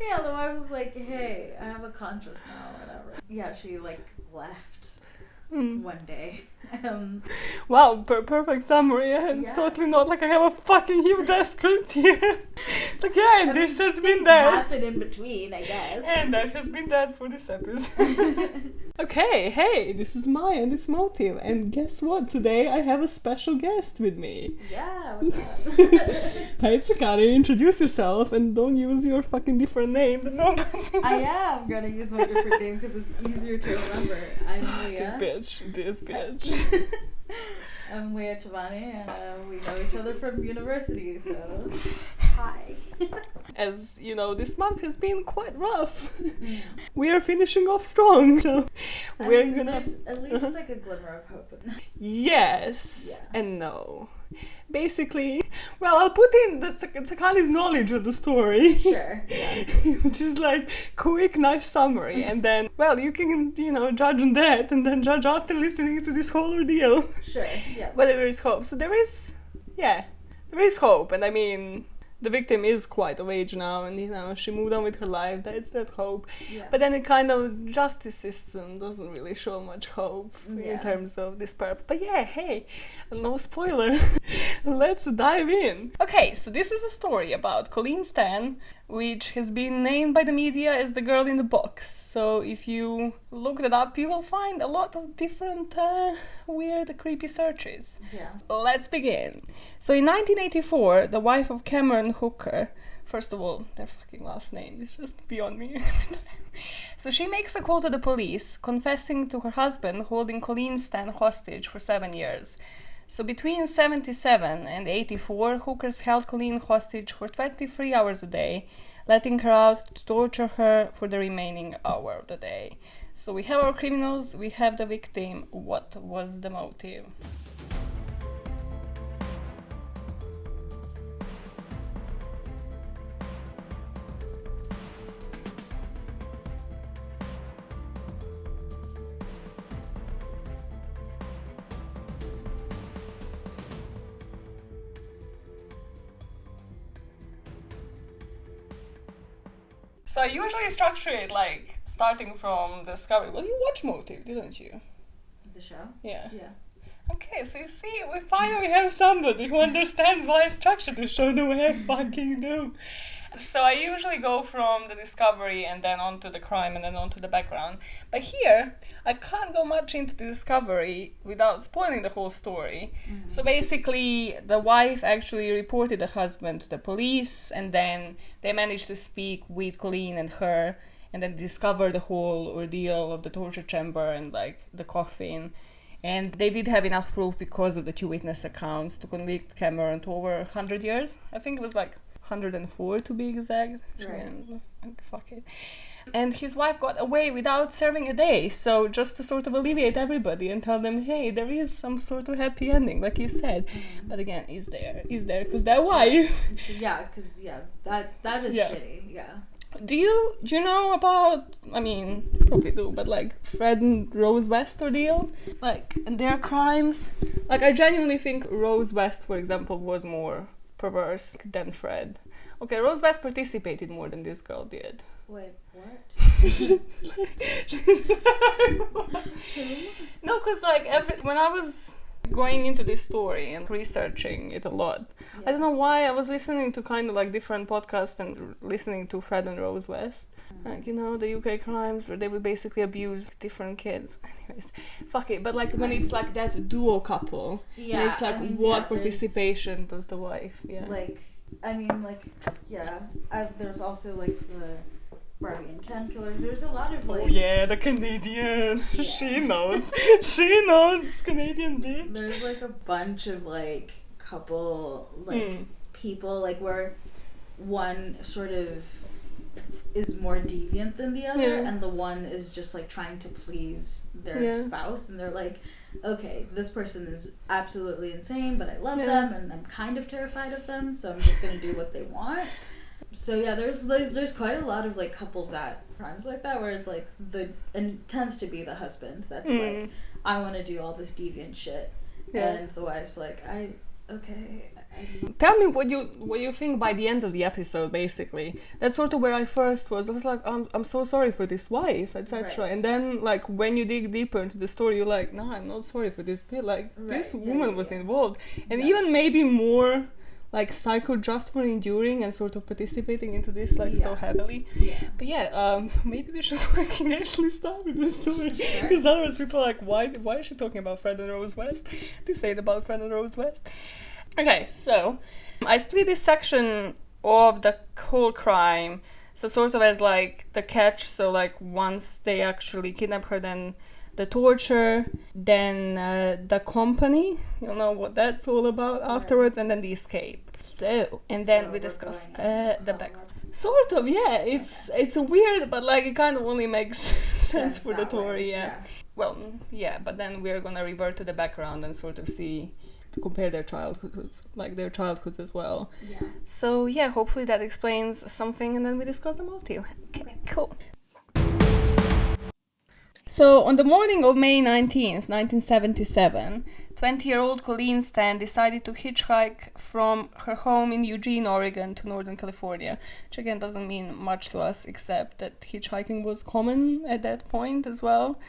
Yeah, the wife was like, hey, I have a conscience now, whatever. Yeah, she like left one day. Wow, perfect summary. And Yeah. it's totally not like I have a fucking huge ass script here. It's like, yeah, and this has been that. Happen in between, I guess. And that has been that for this episode. Okay, hey, this is Maya and it's Motive. And guess what? Today I have a special guest with me. Yeah, what's up? Hi, it's Akari. Introduce yourself and don't use your fucking different name that nobody. I am gonna use my different name because it's easier to remember. I'm Leah. This bitch. I'm Leah Chavani and we know each other from university, so hi. As you know, this month has been quite rough. We are finishing off strong, so we're gonna. There's at least like a glimmer of hope. Yes Yeah. and no. Basically, well, I'll put in Tsakani's knowledge of the story. Sure. Yeah. Which is like quick, nice summary, and then, well, you can, judge on that, and then judge after listening to this whole ordeal. Sure. Yeah. But there is hope. So there is hope, and I mean, the victim is quite of age now, and she moved on with her life. That's that hope. Yeah. But then it kind of justice system doesn't really show much hope in terms of this part. But yeah, hey, no spoiler. Let's dive in. Okay, so this is a story about Colleen Stan, which has been named by the media as the girl in the box. So if you look that up, you will find a lot of different weird, creepy searches. Yeah. Let's begin. So in 1984, the wife of Cameron Hooker, first of all, their fucking last name is just beyond me. So she makes a call to the police, confessing to her husband holding Colleen Stan hostage for 7 years. So between 77 and 84, hookers held Colleen hostage for 23 hours a day, letting her out to torture her for the remaining hour of the day. So we have our criminals, we have the victim. What was the motive? So I usually structure it like starting from the discovery. Well, you watch Motive, didn't you? The show? Yeah. Yeah. Okay, so you see, we finally have somebody who understands why I structured the show the way I fucking do. So I usually go from the discovery and then on to the crime and then on to the background. But here, I can't go much into the discovery without spoiling the whole story. Mm-hmm. So basically, the wife actually reported the husband to the police, and then they managed to speak with Colleen and her, and then discover the whole ordeal of the torture chamber and like the coffin. And they did have enough proof because of the 2 witness accounts to convict Cameron to over 100 years. I think it was like 104 to be exact. Right. Fuck it. And his wife got away without serving a day. So just to sort of alleviate everybody and tell them, hey, there is some sort of happy ending, like you said. Mm-hmm. But again, is there? Because their wife. Yeah, because that is shitty. Yeah. Do you know about, I mean, probably do, but like Fred and Rose West ordeal? Like, and their crimes? Like, I genuinely think Rose West, for example, was more perverse than Fred. Okay, Rose West participated more than this girl did. Wait, what? No, because like when I was going into this story and researching it a lot, I don't know why I was listening to kind of like different podcasts and listening to Fred and Rose West, like the UK crimes where they would basically abuse different kids. Anyways, fuck it. But like when it's like that duo couple, and it's like what participation does the wife? Yeah. Like, I mean, like, yeah. There's also like the Barbie and Ken killers. There's a lot of like. Oh yeah, the Canadian. Yeah. She knows this Canadian bitch. There's like a bunch of like couple like people like where one sort of is more deviant than the other, and the one is just like trying to please their spouse, and they're like, okay, this person is absolutely insane, but I love them and I'm kind of terrified of them, so I'm just gonna do what they want. So yeah, there's quite a lot of like couples at crimes like that, where it's like and it tends to be the husband that's like, I want to do all this deviant shit, and the wife's like, okay, Tell me what you think by the end of the episode. Basically, that's sort of where I was like, I'm so sorry for this wife, etc. Right. And then like when you dig deeper into the story, you're like, no, I'm not sorry for this bit. Like this woman was involved, and even maybe more like psycho just for enduring and sort of participating into this like so heavily. But maybe we should fucking actually start with the story, because otherwise people are like, why is she talking about Fred and Rose West to say it about Fred and Rose West. Okay, so I split this section of the whole crime, so sort of as like the catch, so like once they actually kidnap her, then the torture, then the company, you know what that's all about afterwards, and then the escape. So, and then we discuss the background. Sort of, yeah, it's weird, but like it kind of only makes sense for the story, Well, yeah, but then we're gonna revert to the background and sort of see, to compare their childhoods as well. Yeah. So yeah, hopefully that explains something, and then we discuss the motive. Okay, cool. So on the morning of May 19th, 1977, 20-year-old Colleen Stan decided to hitchhike from her home in Eugene, Oregon to Northern California, which again doesn't mean much to us except that hitchhiking was common at that point as well.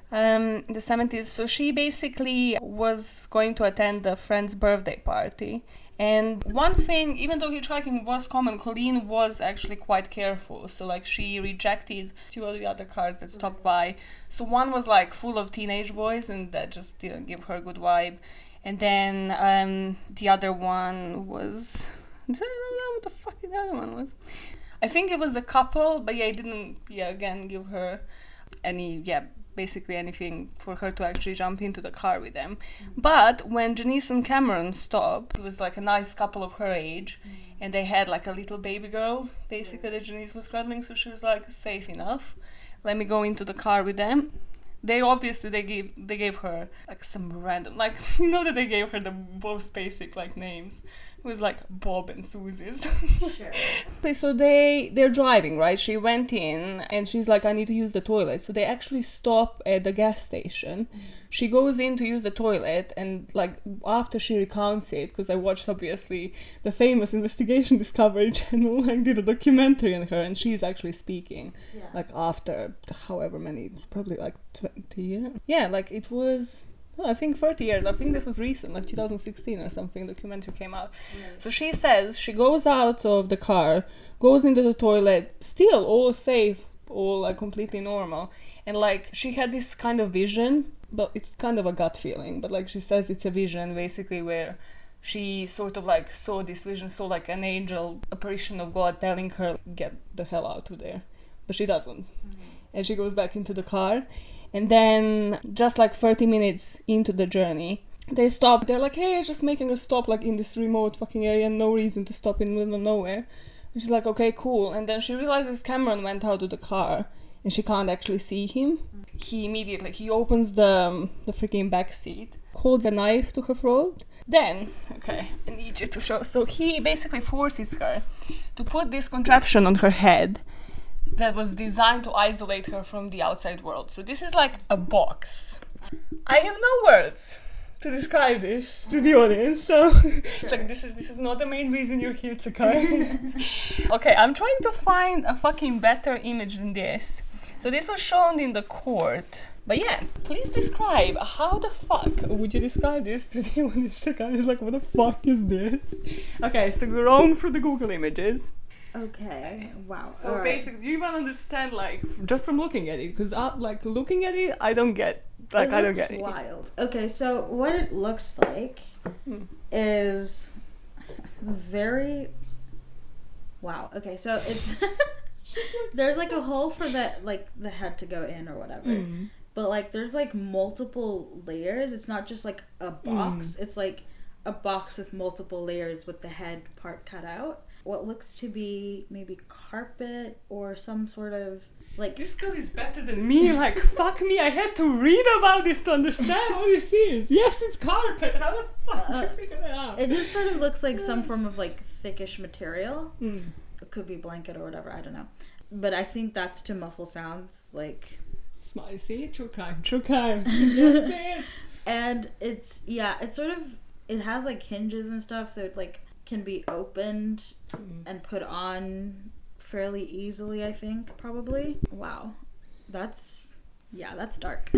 In the 70s. So she basically was going to attend a friend's birthday party. And one thing, even though hitchhiking was common, Colleen was actually quite careful. So like she rejected two of the other cars that stopped by. So one was like full of teenage boys, and that just didn't give her a good vibe. And then the other one was, I don't know what the fuck the other one was. I think it was a couple, but it didn't again give her any basically anything for her to actually jump into the car with them. But when Janice and Cameron stopped, it was like a nice couple of her age, and they had like a little baby girl basically that Janice was cuddling, so she was like, safe enough, let me go into the car with them. They obviously they gave her like some random, like, you know, that they gave her the most basic like names. It was like Bob and Susie's. Sure. So they're driving, right? She went in and she's like, I need to use the toilet. So they actually stop at the gas station. She goes in to use the toilet, and like after she recounts it, because I watched obviously the famous Investigation Discovery Channel, like did a documentary on her, and she's actually speaking like after however many, probably like 20 years. Yeah, like it was, I think 30 years. I think this was recent, like 2016 or something, the documentary came out. Right. So she says she goes out of the car, goes into the toilet, still all safe, all like completely normal. And like she had this kind of vision, but it's kind of a gut feeling. But like she says it's a vision basically where she sort of like saw this vision, saw like an angel, apparition of God telling her, get the hell out of there. But she doesn't. And she goes back into the car. And then just like 30 minutes into the journey, they stop. They're like, hey, just making a stop like in this remote fucking area, no reason to stop in the middle of nowhere. And she's like, okay, cool. And then she realizes Cameron went out of the car and she can't actually see him. He opens the freaking back seat, holds a knife to her throat. Then, okay, I need you to show. So he basically forces her to put this contraption on her head that was designed to isolate her from the outside world. So this is like a box. I have no words to describe this to the audience, so it's like this is not the main reason you're here to come. Okay, I'm trying to find a fucking better image than this. So this was shown in the court. But yeah, please describe, how the fuck would you describe this to the audience? The guy is like, what the fuck is this? Okay, so we're on through the Google images. Okay. Wow. So right. Basically, do you even understand, like, just from looking at it? Because, like, looking at it, I don't get. Like, I don't get it. Wild. Okay, so what it looks like is very. Wow. Okay, so it's there's like a hole for the head to go in or whatever, but like there's like multiple layers. It's not just like a box. It's like a box with multiple layers with the head part cut out. What looks to be maybe carpet or some sort of like. This girl is better than me. Like, fuck me, I had to read about this to understand what this is. Yes, it's carpet. How the fuck did you figure that out? It just sort of looks like some form of like thickish material. It could be blanket or whatever. I don't know, but I think that's to muffle sounds like. Spicy, true crime. That's it. And it's sort of it has like hinges and stuff, so it like can be opened and put on fairly easily, I think, probably. Wow. That's dark.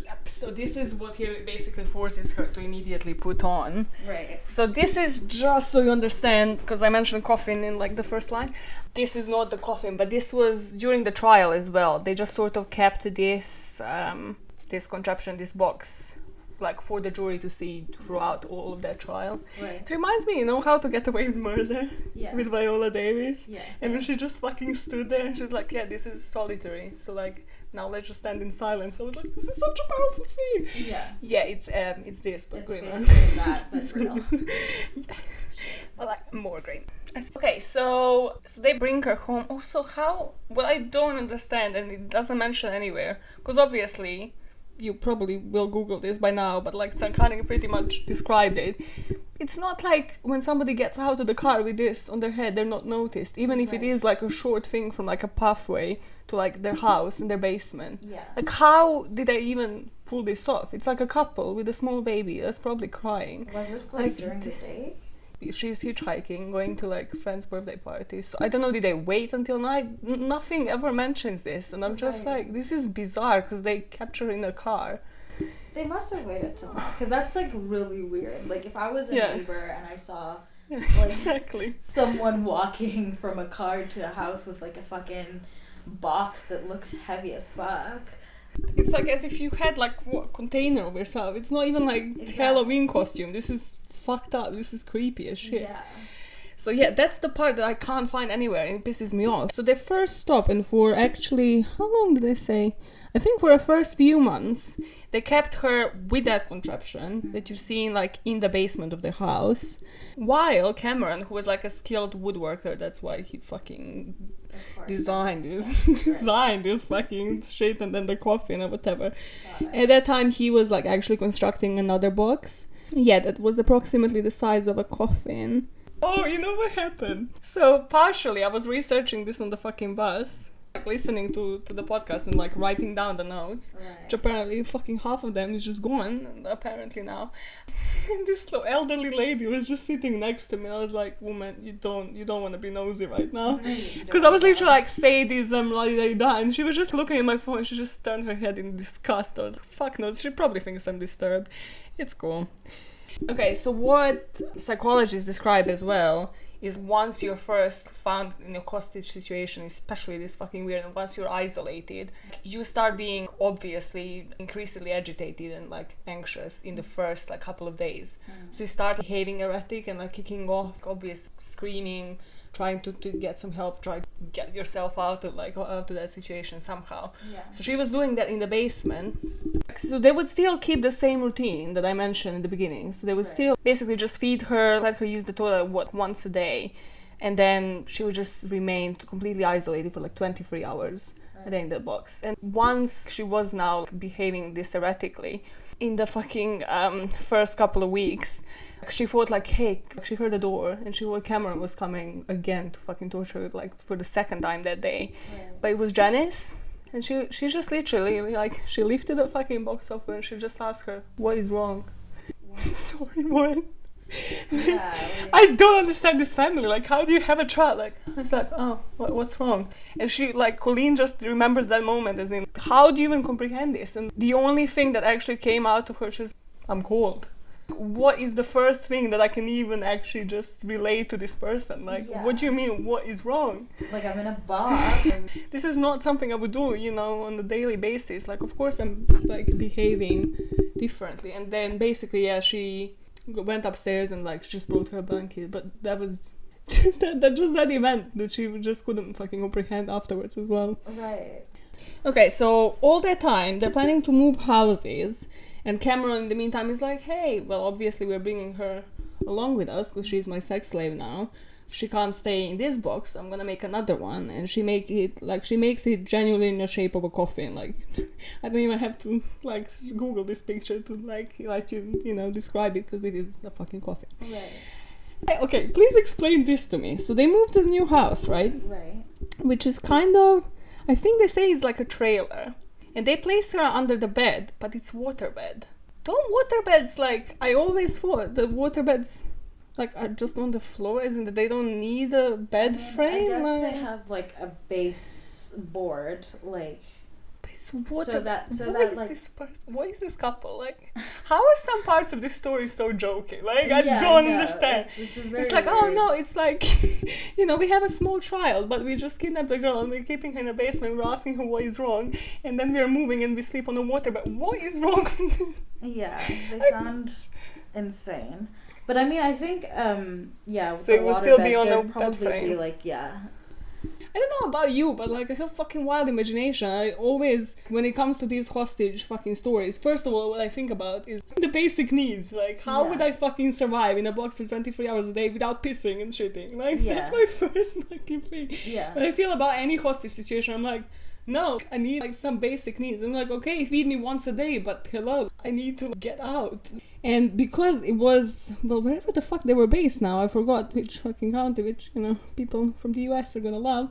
Yep, so this is what he basically forces her to immediately put on. Right. So this is just so you understand, because I mentioned coffin in like the first line. This is not the coffin, but this was during the trial as well. They just sort of kept this contraption, this box, like for the jury to see throughout all of that trial. Right. It reminds me, How to Get Away with Murder with Viola Davis. Yeah. And when she just fucking stood there and she's like, yeah, this is solitary. So like, now let's just stand in silence. I was like, this is such a powerful scene. Yeah. Yeah, it's this, but it's greener. basically that, but real. But like more green. Okay, so they bring her home. Also, how? Well, I don't understand, and it doesn't mention anywhere, because obviously, you probably will Google this by now, but like Sankani pretty much described it. It's not like when somebody gets out of the car with this on their head, they're not noticed, even if it is like a short thing from like a pathway to like their house in their basement. Yeah. Like, how did they even pull this off? It's like a couple with a small baby that's probably crying. Was this like during the day? She's hitchhiking, going to like friends' birthday parties. So I don't know, did they wait until night? Nothing ever mentions this, and I'm just like, this is bizarre because they capture her in a car. They must have waited till night, because that's like really weird. Like if I was a neighbor and I saw like exactly someone walking from a car to a house with like a fucking box that looks heavy as fuck. It's like as if you had like a container of yourself. It's not even like Halloween costume. This is fucked up. This is creepy as shit. Yeah. So yeah, that's the part that I can't find anywhere, and it pisses me off. So they first stop, and for actually, how long did they say? I think for the first few months, they kept her with that contraption that you've seen like in the basement of their house, while Cameron, who was like a skilled woodworker, that's why he fucking designed this fucking shit, and then the coffin or whatever. At that time, he was like actually constructing another box. Yeah, that was approximately the size of a coffin. Oh, you know what happened? So partially, I was researching this on the fucking bus, like listening to the podcast and like writing down the notes, which apparently fucking half of them is just gone, apparently now. And this elderly lady was just sitting next to me, and I was like, woman, you don't want to be nosy right now. Because I was literally like, sadism, la-di-da-di-da, and she was just looking at my phone, she just turned her head in disgust. I was like, fuck no, she probably thinks I'm disturbed. It's cool. Okay, so what psychologists describe as well is once you're first found in a hostage situation, especially this fucking weird, and once you're isolated, you start being obviously increasingly agitated and like anxious in the first like couple of days. So you start behaving erratic and like kicking off, obvious screaming, trying to get some help, try to get yourself out of that situation somehow. So she was doing that in the basement. So they would still keep the same routine that I mentioned in the beginning. So they would still basically just feed her, let her use the toilet once a day, and then she would just remain completely isolated for like 23 hours a day in the box. And once she was now behaving this erratically, in the fucking first couple of weeks, she thought like, hey, she heard the door and she thought Cameron was coming again to fucking torture her like for the second time that day. But it was Janice, and she just literally like, she lifted the fucking box off her and she just asked her, what is wrong? Sorry, what? I don't understand this family. Like, how do you have a child? Like, I was like, oh, what's wrong? And she, like, Colleen just remembers that moment as in, how do you even comprehend this? And the only thing that actually came out of her, she's, I'm cold. What is the first thing that I can even actually just relate to this person? Like, what do you mean, what is wrong? Like, I'm in a box. This is not something I would do, on a daily basis. Like, of course I'm, like, behaving differently. And then, basically, she went upstairs and, like, just brought her a blanket. But that was just that event that she just couldn't fucking comprehend afterwards as well. Right. Okay, so all that time, they're planning to move houses. And Cameron, in the meantime, is like, hey, well, obviously we're bringing her along with us because she's my sex slave now. She can't stay in this box, so I'm gonna make another one. And she makes it genuinely in the shape of a coffin. Like, I don't even have to, like, Google this picture to, like you, describe it, because it is a fucking coffin. Right. Okay, please explain this to me. So they moved to the new house, right? Right. Which is kind of, I think they say it's like a trailer. And they place her under the bed, but it's waterbed. don't waterbeds, like, I always thought the waterbeds, like, are just on the floor, isn't it? They don't need a bed frame? I guess they have, like, a base board, like... What is this couple like? How are some parts of this story so joking? Like, I don't understand. It's like, oh no, it's like, you know, we have a small child, but we just kidnapped the girl and we're keeping her in a basement. We're asking her what is wrong, and then we're moving and we sleep on the water. But what is wrong? Yeah, they sound insane. But I mean, I think, with so it will still be on the bed frame. Be like, yeah. I don't know about you, but like I have fucking wild imagination. I always, when it comes to these hostage fucking stories, first of all, what I think about is the basic needs. Like, how would I fucking survive in a box for 23 hours a day without pissing and shitting? Like, that's my first fucking thing. Yeah. When I feel about any hostage situation, I'm like, no, I need like some basic needs. I'm like, okay, feed me once a day, but hello, I need to get out. And because it was, well, wherever the fuck they were based now, I forgot which fucking county, which, you know, people from the US are gonna love.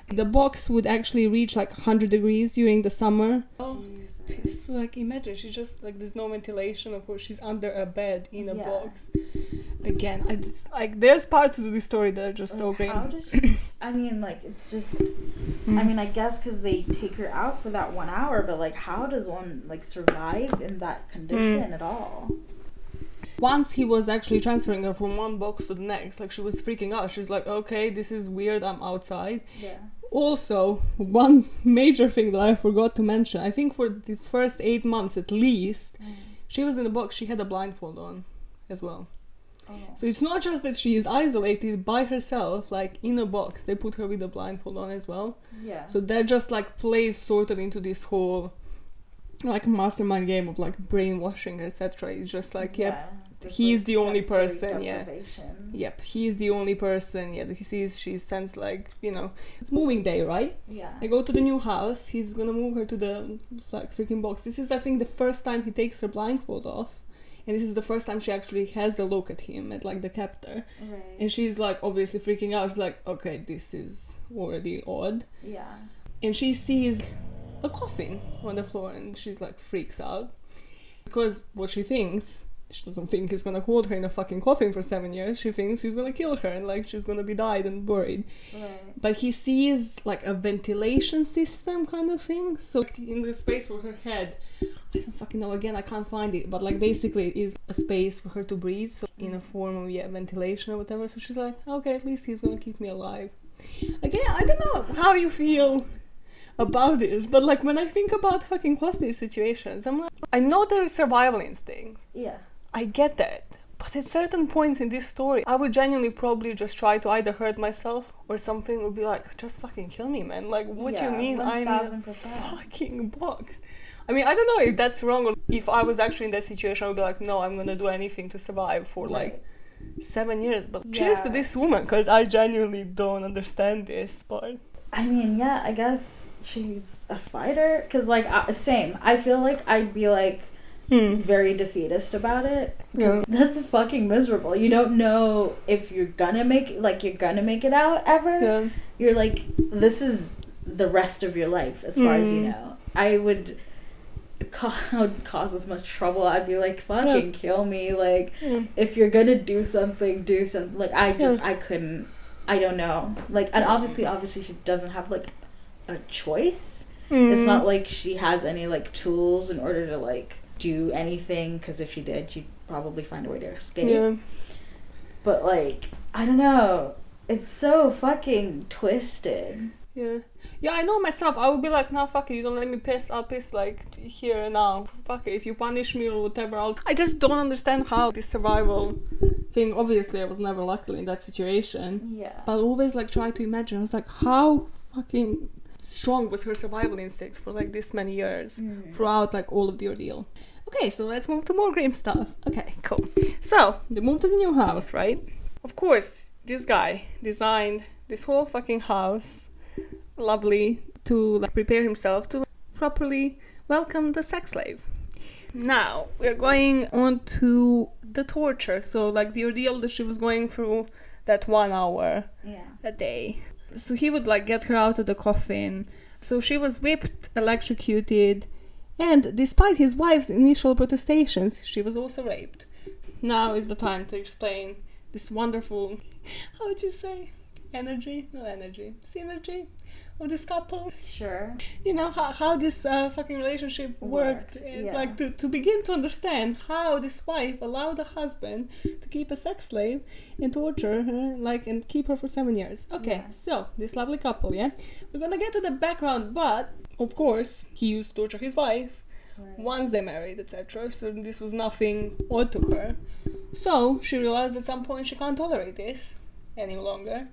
The box would actually reach like 100 degrees during the summer. Oh, so like imagine she's just like there's no ventilation. Of course, she's under a bed in a box. Again, I just like there's parts of the story that are just so great. How does she? I mean, like it's just. I mean, I guess because they take her out for that 1 hour, but like, how does one like survive in that condition at all? Once he was actually transferring her from one box to the next, like she was freaking out. She's like, okay, this is weird, I'm outside. Yeah. Also, one major thing that I forgot to mention, I think for the first 8 months at least, she was in the box, she had a blindfold on as well. Oh. So it's not just that she is isolated by herself, like in a box, they put her with a blindfold on as well. Yeah. So that just like plays sort of into this whole like mastermind game of like brainwashing, etc. It's just like, he's like the only person, Yep, he's the only person, that he sees. She sends like, you know, it's moving day, right? Yeah. They go to the new house, he's gonna move her to the like freaking box. This is, I think, the first time he takes her blindfold off. And this is the first time she actually has a look at him, at like the captor. Right. And she's like obviously freaking out. She's like, okay, this is already odd. Yeah. And she sees a coffin on the floor and she's like freaks out. Because what she thinks, she doesn't think he's gonna hold her in a fucking coffin for 7 years. She thinks he's gonna kill her and like she's gonna be died and buried. Right. But he sees like a ventilation system kind of thing. So like, in the space for her head, I don't fucking know, again, I can't find it, but like basically it is a space for her to breathe, so in a form of ventilation or whatever. So she's like, okay, at least he's gonna keep me alive. Again, I don't know how you feel about this, but like when I think about fucking hostage situations, I'm like, I know there is survival instinct. Yeah. I get that. But at certain points in this story, I would genuinely probably just try to either hurt myself or something would be like, just fucking kill me, man. Like, what do you mean 1000%. I'm in a fucking box? I mean, I don't know if that's wrong or if I was actually in that situation, I would be like, no, I'm gonna do anything to survive for like 7 years. But cheers to this woman, because I genuinely don't understand this part. I mean, I guess she's a fighter. Because, like, same. I feel like I'd be, like, very defeatist about it. Yeah. That's fucking miserable. You don't know if you're gonna make it out ever. Yeah. You're like, this is the rest of your life, as far as you know. I would cause as much trouble. I'd be like, fucking kill me. Like, if you're gonna do something, do something. Like, I couldn't. I don't know. Like, and obviously she doesn't have, like, a choice. It's not like she has any, like, tools in order to, like, do anything, because if she did, she'd probably find a way to escape. Yeah. But, like, I don't know. It's so fucking twisted. Yeah, I know myself. I would be like, no, fuck it, you don't let me piss, I'll piss, like, here and now. Fuck it, if you punish me or whatever, I just don't understand how this survival thing, obviously I was never luckily in that situation. Yeah. But I always, like, try to imagine, I was like, how fucking strong was her survival instinct for, like, this many years, throughout, like, all of the ordeal. Okay, so let's move to more grim stuff. Okay, cool. So, they moved to the new house, right? Of course, this guy designed this whole fucking house lovely to like prepare himself to properly welcome the sex slave. Now we're going on to the torture, so like the ordeal that she was going through, that 1 hour a day. So he would like get her out of the coffin. So she was whipped, electrocuted, And despite his wife's initial protestations, she was also raped. Now is the time to explain this wonderful, how would you say, synergy of this couple. Sure. You know, how this fucking relationship worked. And, yeah. like, to begin to understand how this wife allowed the husband to keep a sex slave and torture her, like, and keep her for 7 years. Okay, so, this lovely couple, yeah? We're gonna get to the background, but, of course, he used to torture his wife once they married, etc. So this was nothing odd to her. So, she realized at some point she can't tolerate this any longer.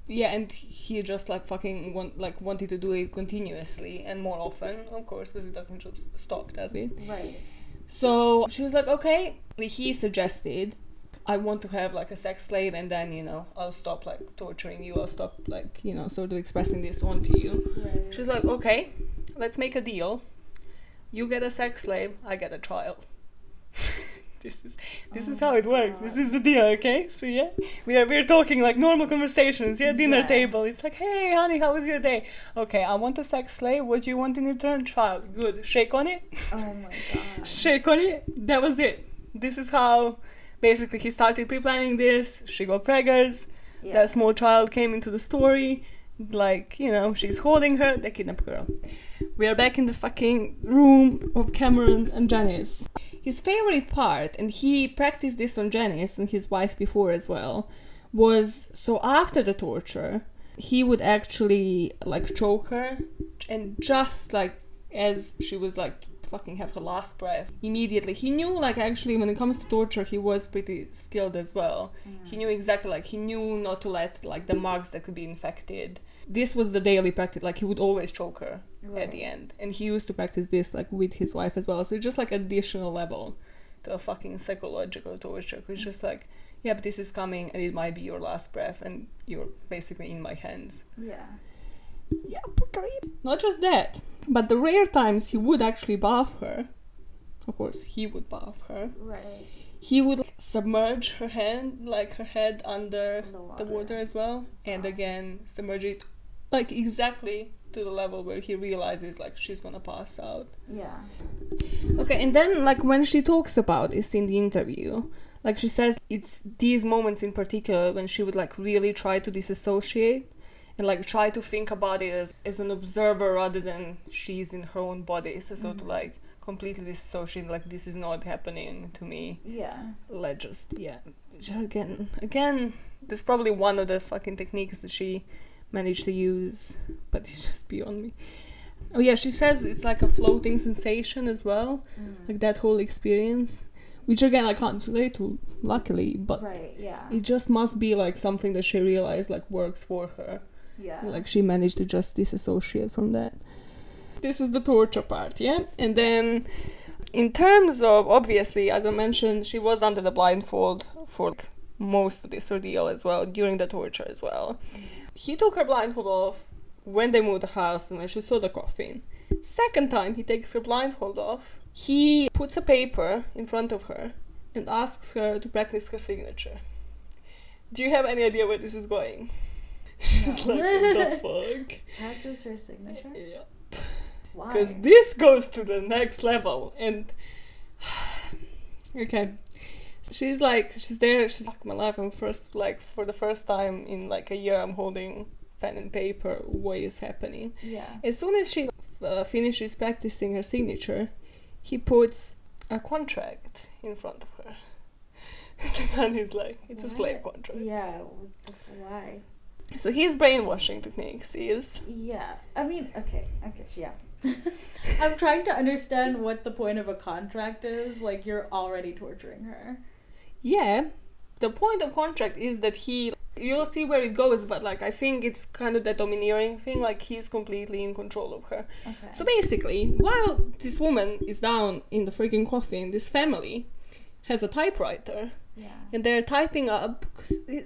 Yeah, and he just like fucking wanted to do it continuously and more often, of course, because it doesn't just stop, does it? Right. So she was like, okay. He suggested, I want to have like a sex slave, and then, you know, I'll stop like torturing you, I'll stop like, you know, sort of expressing this onto you. Right. She's like, okay, let's make a deal. You get a sex slave, I get a child. This is how it works. This is the deal, okay? So yeah, we're talking like normal conversations. Yeah, dinner table. It's like, hey, honey, how was your day? Okay, I want a sex slave. What do you want in return? Child. Good. Shake on it. Oh my god. Shake on it. That was it. This is how basically he started pre-planning this. She got preggers. Yeah. That small child came into the story. Like, you know, she's holding her. They kidnap her. We are back in the fucking room of Cameron and Janice. His favorite part, and he practiced this on Janice and his wife before as well, was so after the torture, he would actually like choke her, and just like as she was like fucking have her last breath, immediately he knew, like, actually when it comes to torture he was pretty skilled as well. He knew exactly, like, he knew not to let like the marks that could be infected. This was the daily practice, like he would always choke her at the end, and he used to practice this like with his wife as well. So it's just like additional level to a fucking psychological torture. It's just like, yeah, but this is coming and it might be your last breath and you're basically in my hands. Yeah. Not just that, but the rare times he would actually bath her, of course he would bath her, Right. he would submerge her head under the water as well, and again submerge it like exactly to the level where he realizes like she's gonna pass out. Yeah. Okay, and then like when she talks about this in the interview, like she says it's these moments in particular when she would like really try to disassociate and like try to think about it as an observer rather than she's in her own body. So to like completely disassociate, like this is not happening to me. Yeah. Let's just, again, there's probably one of the fucking techniques that she managed to use, but it's just beyond me. Oh yeah, she says it's like a floating sensation as well, like that whole experience, which again I can't relate to, luckily, but it just must be like something that she realized like works for her. Yeah. Like she managed to just disassociate from that. This is the torture part, yeah? And then in terms of, obviously, as I mentioned, she was under the blindfold for most of this ordeal as well, during the torture as well. He took her blindfold off when they moved the house and when she saw the coffin. Second time he takes her blindfold off, he puts a paper in front of her and asks her to practice her signature. Do you have any idea where this is going? She's like, what the fuck? Practice her signature? Yeah. Why? Because this goes to the next level, and okay, she's there, she's like, my life, I'm first, like, for the first time in like a year I'm holding pen and paper, what is happening? Yeah. As soon as she finishes practicing her signature, he puts a contract in front of her. And he's like, it's what? A slave contract. Yeah, why? So his brainwashing techniques is... Yeah, I mean, okay, yeah. I'm trying to understand what the point of a contract is. Like, you're already torturing her. Yeah, the point of contract is that you'll see where it goes, but like I think it's kind of the domineering thing, like he's completely in control of her. Okay. So basically, while this woman is down in the freaking coffin, this family has a typewriter. Yeah. And they're typing up,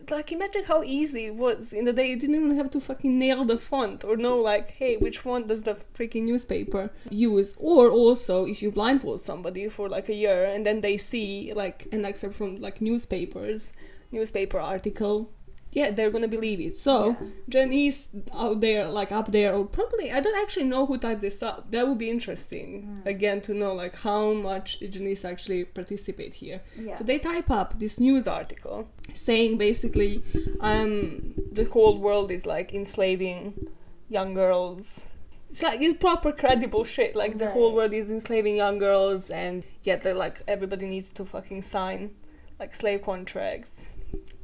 like, imagine how easy it was in the day. You didn't even have to fucking nail the font or know, like, hey, which font does the freaking newspaper use? Or also, if you blindfold somebody for like a year and then they see like an excerpt from like newspaper article, yeah, they're gonna believe it. So Janice out there, like up there, or probably, I don't actually know who typed this up. That would be interesting again to know like how much did Janice actually participate here. So they type up this news article saying basically the whole world is like enslaving young girls. It's like it's proper credible shit, like the whole world is enslaving young girls, and yet they're like everybody needs to fucking sign like slave contracts,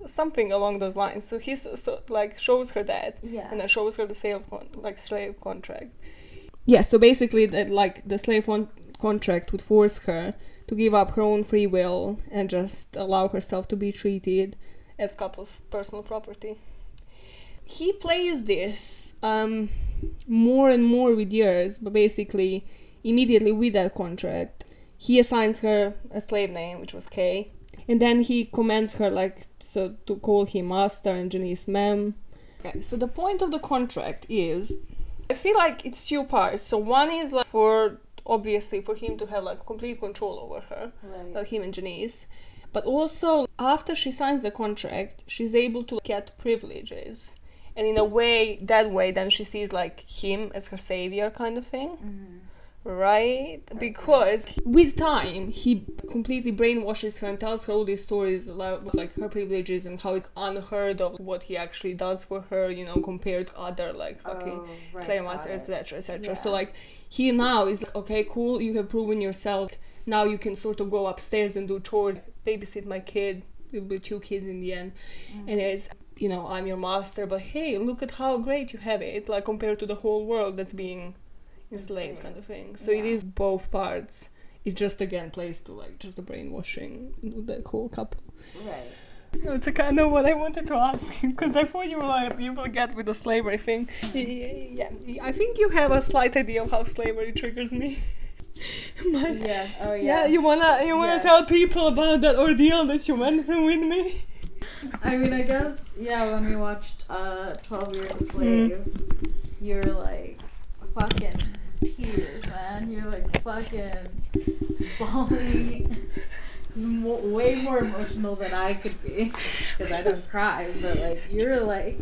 something along those lines. So he like shows her that, and then shows her the slave contract. Yeah, so basically that like the slave contract would force her to give up her own free will and just allow herself to be treated as couple's personal property. He plays this more and more with years, but basically immediately with that contract he assigns her a slave name, which was Kay. And then he commands her, like, so to call him master and Janice ma'am. Okay, so the point of the contract is, I feel like it's two parts. So one is like obviously for him to have like complete control over her, like him and Janice. But also after she signs the contract, she's able to get privileges. And in a way, then she sees like him as her savior kind of thing. Right? Because with time he completely brainwashes her and tells her all these stories about like her privileges and how it's unheard of what he actually does for her, you know, compared to other like fucking slave masters, etc. So like he now is like, okay, cool, you have proven yourself, now you can sort of go upstairs and do chores, babysit my kid. It'll be 2 kids in the end. And it's, you know, I'm your master, but hey, look at how great you have it, like compared to the whole world that's being enslaved kind of thing. So it is both parts. It just again plays to like just the brainwashing the whole couple. Right. No, it's kind of what I wanted to ask, because I thought you were like, you will get with the slavery thing. Yeah, I think you have a slight idea of how slavery triggers me. Yeah, you wanna tell people about that ordeal that you went through with me? I mean, I guess, when we watched 12 Years a Slave, you're like fucking tears, man. You're like fucking bawling. Way more emotional than I could be, because I don't cry, but like you're like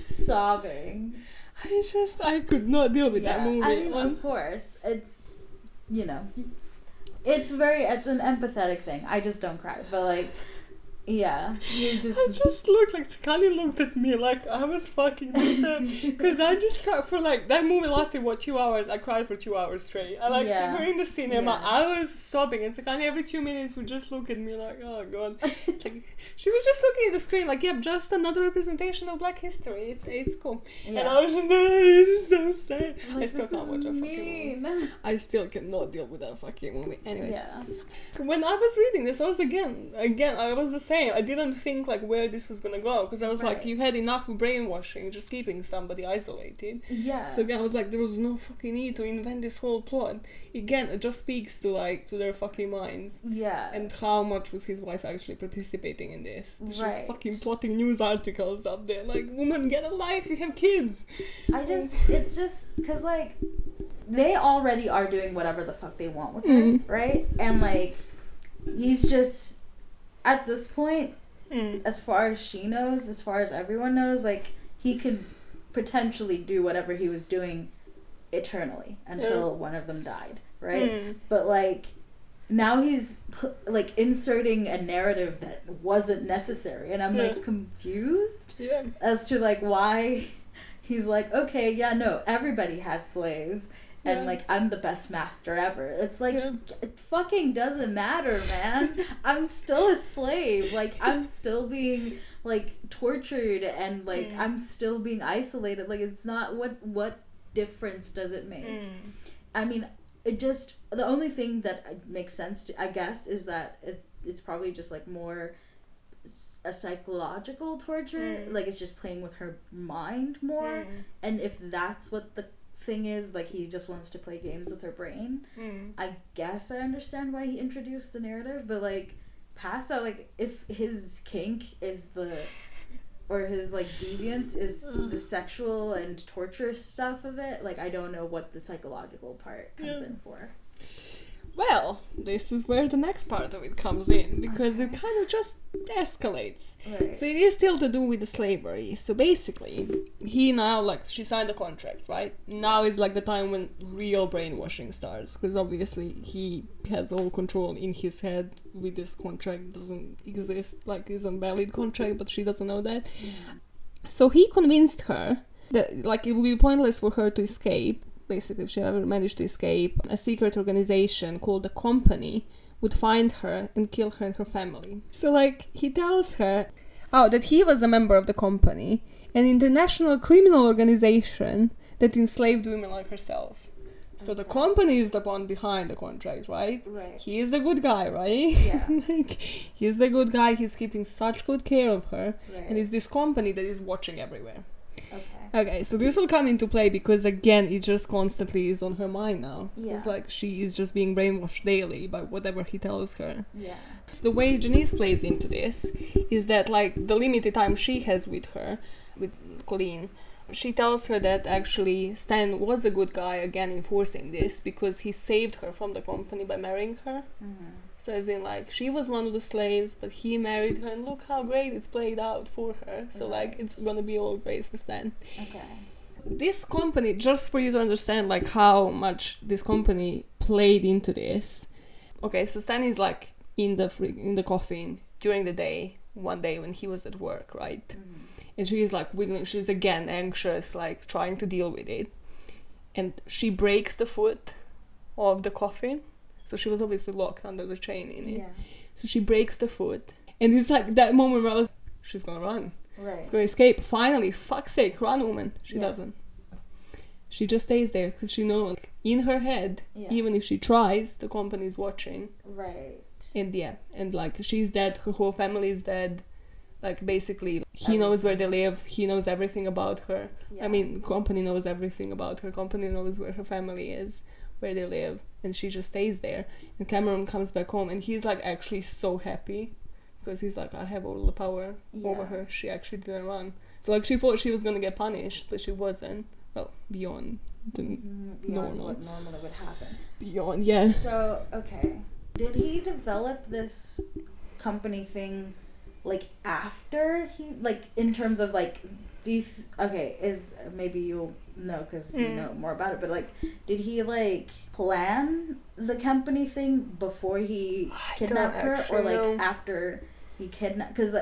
sobbing. I could not deal with that movie. I mean, of course, it's, you know, it's an empathetic thing. I just don't cry, but like, yeah, you just. I just looked like Sakani looked at me like I was fucking disturbed, because I just cried for like, that movie lasted 2 hours. I cried for 2 hours straight. I like, we were in the cinema, I was sobbing, and Sakani every 2 minutes would just look at me like, oh god. It's like, she was just looking at the screen like, just another representation of Black history. It's cool. And I was just like, this is so sad. Like, I still can't watch that fucking movie. I still cannot deal with that fucking movie. Anyways, when I was reading this, I was again, I was the same. I didn't think like where this was gonna go, because I was like, you had enough brainwashing, just keeping somebody isolated. So again, I was like, there was no fucking need to invent this whole plot. Again, it just speaks to like to their fucking minds. And how much was his wife actually participating in this? She's fucking plotting news articles up there like, woman, get a life, you have kids. It's just because like they already are doing whatever the fuck they want with her, right? And like he's just at this point, as far as she knows, as far as everyone knows, like he could potentially do whatever he was doing eternally until one of them died, right? But like now he's like inserting a narrative that wasn't necessary, and I'm like confused as to like why he's like, okay, everybody has slaves. And like, I'm the best master ever. It's like, it fucking doesn't matter, man. I'm still a slave. Like, I'm still being like tortured, and like I'm still being isolated. Like, it's not, what difference does it make? I mean, it just, the only thing that makes sense to, I guess, is that it's probably just like more a psychological torture. Like, it's just playing with her mind more. And if that's what the thing is, like he just wants to play games with her brain, I guess I understand why he introduced the narrative. But like past that, like if his kink is or his like deviance is the sexual and torture stuff of it, like I don't know what the psychological part comes in for. Well, this is where the next part of it comes in, because it kind of just escalates. Right. So it is still to do with the slavery. So basically, he now, like, she signed a contract, right? Now is like the time when real brainwashing starts, because obviously he has all control in his head with this contract. Doesn't exist, like, is a valid contract, but she doesn't know that. So he convinced her that, like, it would be pointless for her to escape. Basically, if she ever managed to escape, a secret organization called the Company would find her and kill her and her family. So, like, he tells her that he was a member of the Company, an international criminal organization that enslaved women like herself. So the Company is the one behind the contract, right? Right. He is the good guy, right? Yeah. Like, he's the good guy, he's keeping such good care of her, Right. and it's this company that is watching everywhere. Okay. Okay, so this will come into play because, again, it just constantly is on her mind now. Yeah. It's like she is just being brainwashed daily by whatever he tells her. Yeah. The way Janice plays into this is that, like, the limited time she has with her, with Colleen, she tells her that actually Stan was a good guy, again, enforcing this, because he saved her from the company by marrying her. Mm-hmm. So as in, like, she was one of the slaves, but he married her, and look how great it's played out for her. So, like, it's gonna be all great for Stan. Okay. This company, just for you to understand, like, how much this company played into this. Okay, so Stan is, like, in the coffin during the day, one day when he was at work, right? Mm-hmm. And she is, like, wiggling. She's, again, anxious, like, trying to deal with it. And she breaks the foot of the coffin. So she was obviously locked under the chain in it. Yeah. So she breaks the foot. And it's like that moment where I was, she's gonna run. Right. She's gonna escape. Finally, fuck's sake, run, woman. She Yeah. doesn't. She just stays there because she knows in her head, Yeah. even if she tries, the company's watching. Right. And yeah, and like she's dead, her whole family is dead. Like basically, he knows where they live, he knows everything about her. Yeah. I mean, company knows everything about her, company knows where her family is, where they live, and she just stays there. And Cameron comes back home and he's like actually so happy because he's like, I have all the power over her. She actually didn't run. So like she thought she was gonna get punished, but she wasn't. Well, beyond the Beyond normal. what normally would happen. Beyond, yeah. So, okay. Did he develop this company thing, like, after he, like, in terms of, like, is, maybe you'll know because you know more about it, but, like, did he, like, plan the company thing before he kidnapped her, or, like, after he kidnapped, because,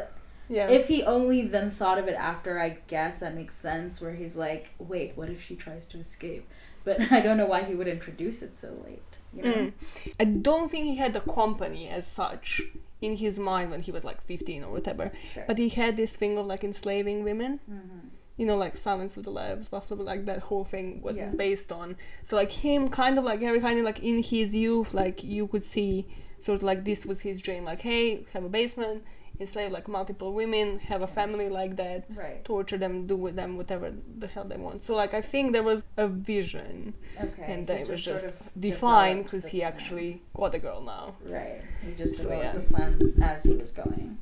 Yeah. if he only then thought of it after, I guess that makes sense, where he's like, wait, what if she tries to escape? But I don't know why he would introduce it so late, you know? I don't think he had the company as such in his mind when he was like 15 or whatever. Sure. But he had this thing of like enslaving women. Mm-hmm. You know, like Silence of the Lambs, Buffalo, like that whole thing, what Yeah. it's based on. So like him, kind of like Harry, kind of like in his youth, like you could see sort of like this was his dream. Like, hey, have a basement, enslave like multiple women, have a family like that, Right. torture them, do with them whatever the hell they want. So like I think there was a vision, Okay. and then He it was sort just of defined developed because the he plan. actually got a girl now. Right. He just So, developed yeah. the plan as he was going.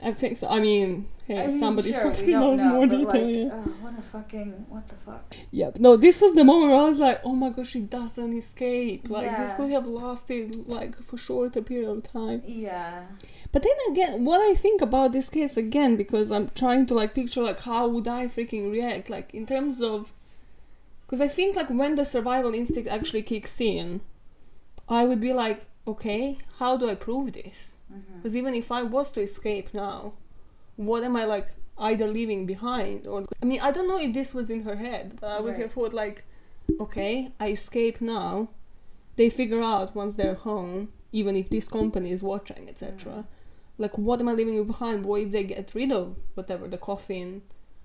I think so. I mean, hey, somebody sure, we somebody don't knows know, more but, detail. like, Yeah. what the fuck? Yeah, but no, this was the moment where I was like, oh my gosh, she doesn't escape. Like, this Yeah. could have lasted, like, for shorter period of time. Yeah. But then again, what I think about this case, again, because I'm trying to, like, picture, like, how would I freaking react, like, in terms of... Because I think, like, when the survival instinct actually kicks in, I would be like, okay, how do I prove this? Because even if I was to escape now, what am I, like, either leaving behind or... I mean, I don't know if this was in her head, but I would Right. have thought, like, okay, I escape now. They figure out once they're home, even if this company is watching, etc. Like, what am I leaving behind? What if they get rid of whatever, the coffin,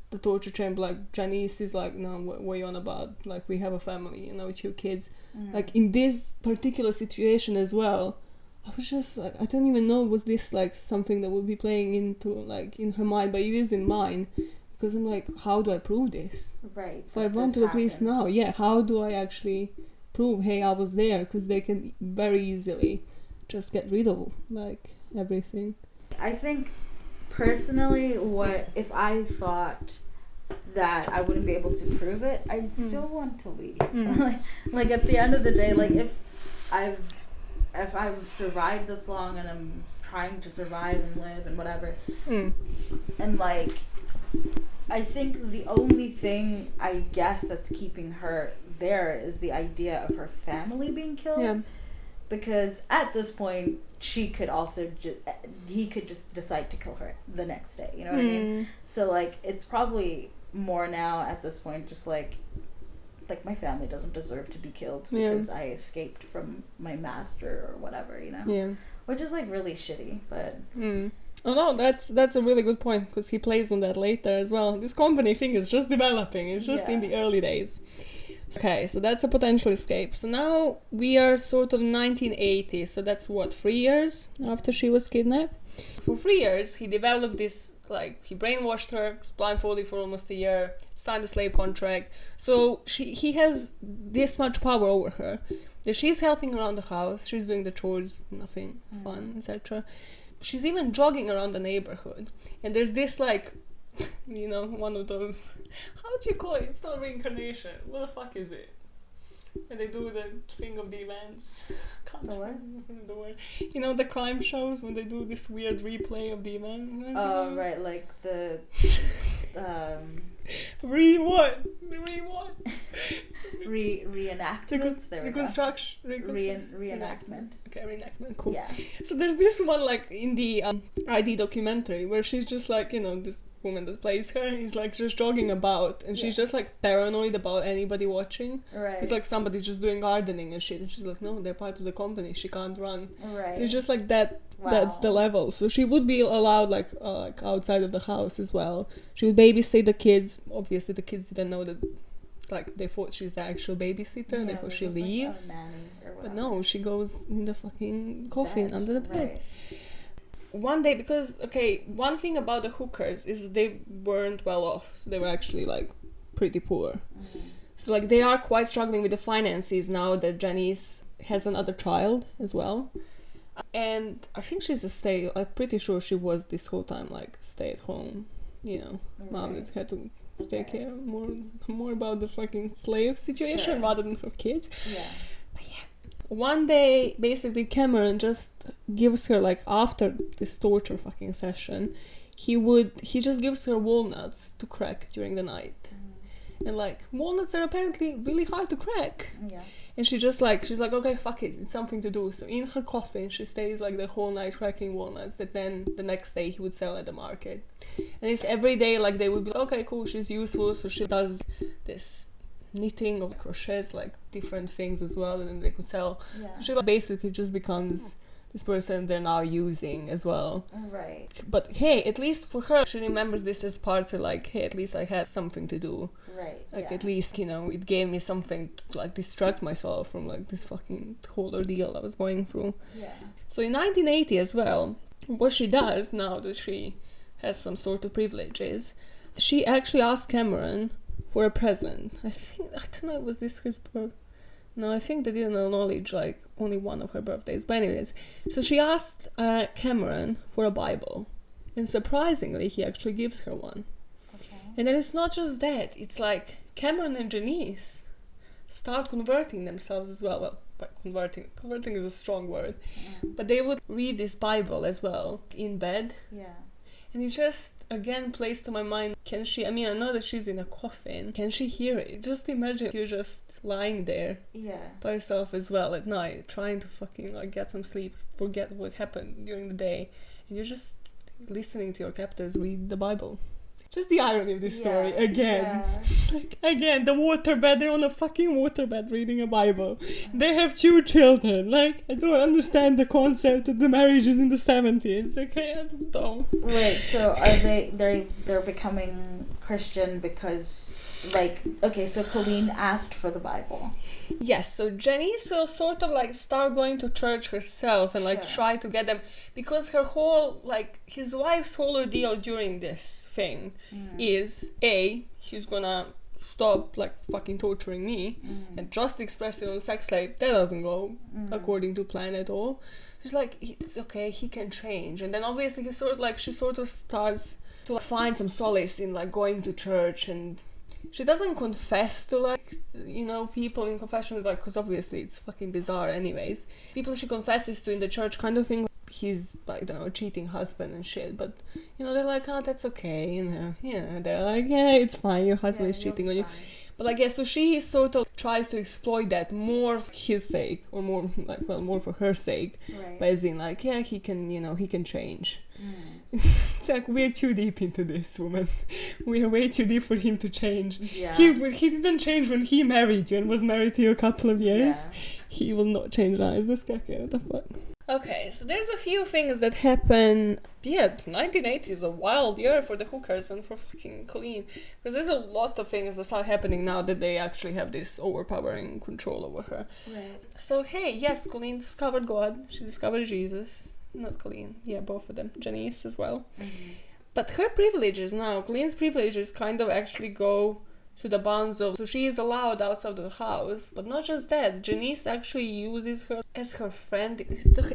the torture chamber? Like, Janice is like, no, what are you on about? Like, we have a family, you know, 2 kids. Like, in this particular situation as well, I was just like, I don't even know, was this like something that would be playing into, like, in her mind, but it is in mine. Because I'm like, how do I prove this? Right. If I run to the police now, how do I actually prove, hey, I was there? Because they can very easily just get rid of, like, everything. I think, personally, what if I thought that I wouldn't be able to prove it, I'd still want to leave. Like, at the end of the day, like, if I've if I've survived this long and I'm trying to survive and live and whatever, and like, I think the only thing I guess that's keeping her there is the idea of her family being killed. Yeah. Because at this point, she could also he could just decide to kill her the next day. You know what I mean? So like, it's probably more now at this point, just like my family doesn't deserve to be killed because I escaped from my master or whatever. You know? Yeah. Which is like really shitty, but. Oh no, that's a really good point, because he plays on that later as well. This company thing is just developing. It's just in the early days. Okay, so that's a potential escape. So now we are sort of 1980, so that's what, 3 years after she was kidnapped? For 3 years, he developed this, like, he brainwashed her, blindfolded for almost a year, signed a slave contract. So he has this much power over her, that she's helping around the house, she's doing the chores, nothing fun, etc. She's even jogging around the neighborhood. And there's this, like, you know, one of those, how do you call it? It's not reincarnation. What the fuck is it? When they do the thing of the events. The word? The word. You know, the crime shows when they do this weird replay of the event. Oh, right, like the reenactment. Reenactment. Okay, reenactment. Cool. Yeah. So there's this one, like, in the ID documentary, where she's just like, you know, this woman that plays her is like just jogging about, and she's just like paranoid about anybody watching. Right. It's like somebody just doing gardening and shit, and she's like, no, they're part of the company, she can't run. Right. So it's just like that. Wow. That's the level. So she would be allowed like outside of the house as well. She would babysit the kids. Obviously the kids didn't know that, like, they thought she's the actual babysitter, therefore she leaves. Like, but no, she goes in the fucking coffin under the bed. Right. One day, because, okay, one thing about the hookers is they weren't well off. So they were actually, like, pretty poor. So, like, they are quite struggling with the finances now that Janice has another child as well. And I think she's I'm pretty sure she was this whole time, like, stay at home, you know, mom that had to take care more about the fucking slave situation rather than her kids. Yeah. But yeah. One day, basically, Cameron just gives her, like, after this torture fucking session, he just gives her walnuts to crack during the night. And, like, walnuts are apparently really hard to crack. Yeah. And she's like, okay, fuck it, it's something to do. So in her coffin, she stays, like, the whole night cracking walnuts that then the next day he would sell at the market. And it's every day, like, they would be like, okay, cool, she's useful, so she does this knitting of crochets, like, different things as well, and then they could sell. Yeah. So she, like, basically just becomes this person they're now using as well. Right. But hey, at least for her, she remembers this as part of, like, hey, at least I had something to do. Right. Like, at least, you know, it gave me something to, like, distract myself from, like, this fucking whole ordeal I was going through. Yeah. So in 1980 as well, what she does now that she has some sort of privileges, she actually asked Cameron for a present. I don't know, was this his birth? No, I think they didn't acknowledge, like, only one of her birthdays. But anyways, so she asked Cameron for a Bible. And surprisingly, he actually gives her one. Okay. And then it's not just that. It's like Cameron and Janice start converting themselves as well. Well, converting is a strong word. Yeah. But they would read this Bible as well in bed. Yeah. And it just, again, plays to my mind, can she, I mean, I know that she's in a coffin, can she hear it? Just imagine you're just lying there by yourself as well at night, trying to fucking, like, get some sleep, forget what happened during the day, and you're just listening to your captors read the Bible. Just the irony of this story, again. Yeah. Like, again, the waterbed, they're on a fucking waterbed reading a Bible. They have 2 children. Like, I don't understand the concept of the marriages in the 70s, okay? I don't. Wait, so are they're becoming Christian because, like, okay, so Colleen asked for the Bible. Yes, so Janice will sort of, like, start going to church herself and, like, try to get them, because her whole, like, his wife's whole ordeal during this thing is, A, he's gonna stop, like, fucking torturing me and just express it on sex slave. That doesn't go according to plan at all. She's like, it's okay, he can change. And then obviously she sort of starts to, like, find some solace in, like, going to church and she doesn't confess to, like, you know, people in confessions, like, because obviously it's fucking bizarre anyways. People she confesses to in the church kind of think he's, I don't know, a cheating husband and shit, but, you know, they're like, oh, that's okay, you know, yeah, they're like, yeah, it's fine, your husband is cheating on you. But like, yeah, so she sort of tries to exploit that more for his sake, or more, like, well, more for her sake, Right. by saying, like, yeah, he can, you know, he can change. It's like, we're too deep into this, woman. We are way too deep for him to change. Yeah. He didn't change when he married you and was married to you a couple of years. Yeah. He will not change now. Is this guy? What the fuck? Okay, so there's a few things that happen. Yeah, 1980 is a wild year for the hookers and for fucking Colleen. Because there's a lot of things that start happening now that they actually have this overpowering control over her. Right. So, hey, yes, Colleen discovered God. She discovered Jesus. Not Colleen. Yeah, both of them. Janice as well. Mm-hmm. But her privileges now, Colleen's privileges kind of actually go to the bounds of, so she is allowed outside of the house, but not just that, Janice actually uses her as her friend.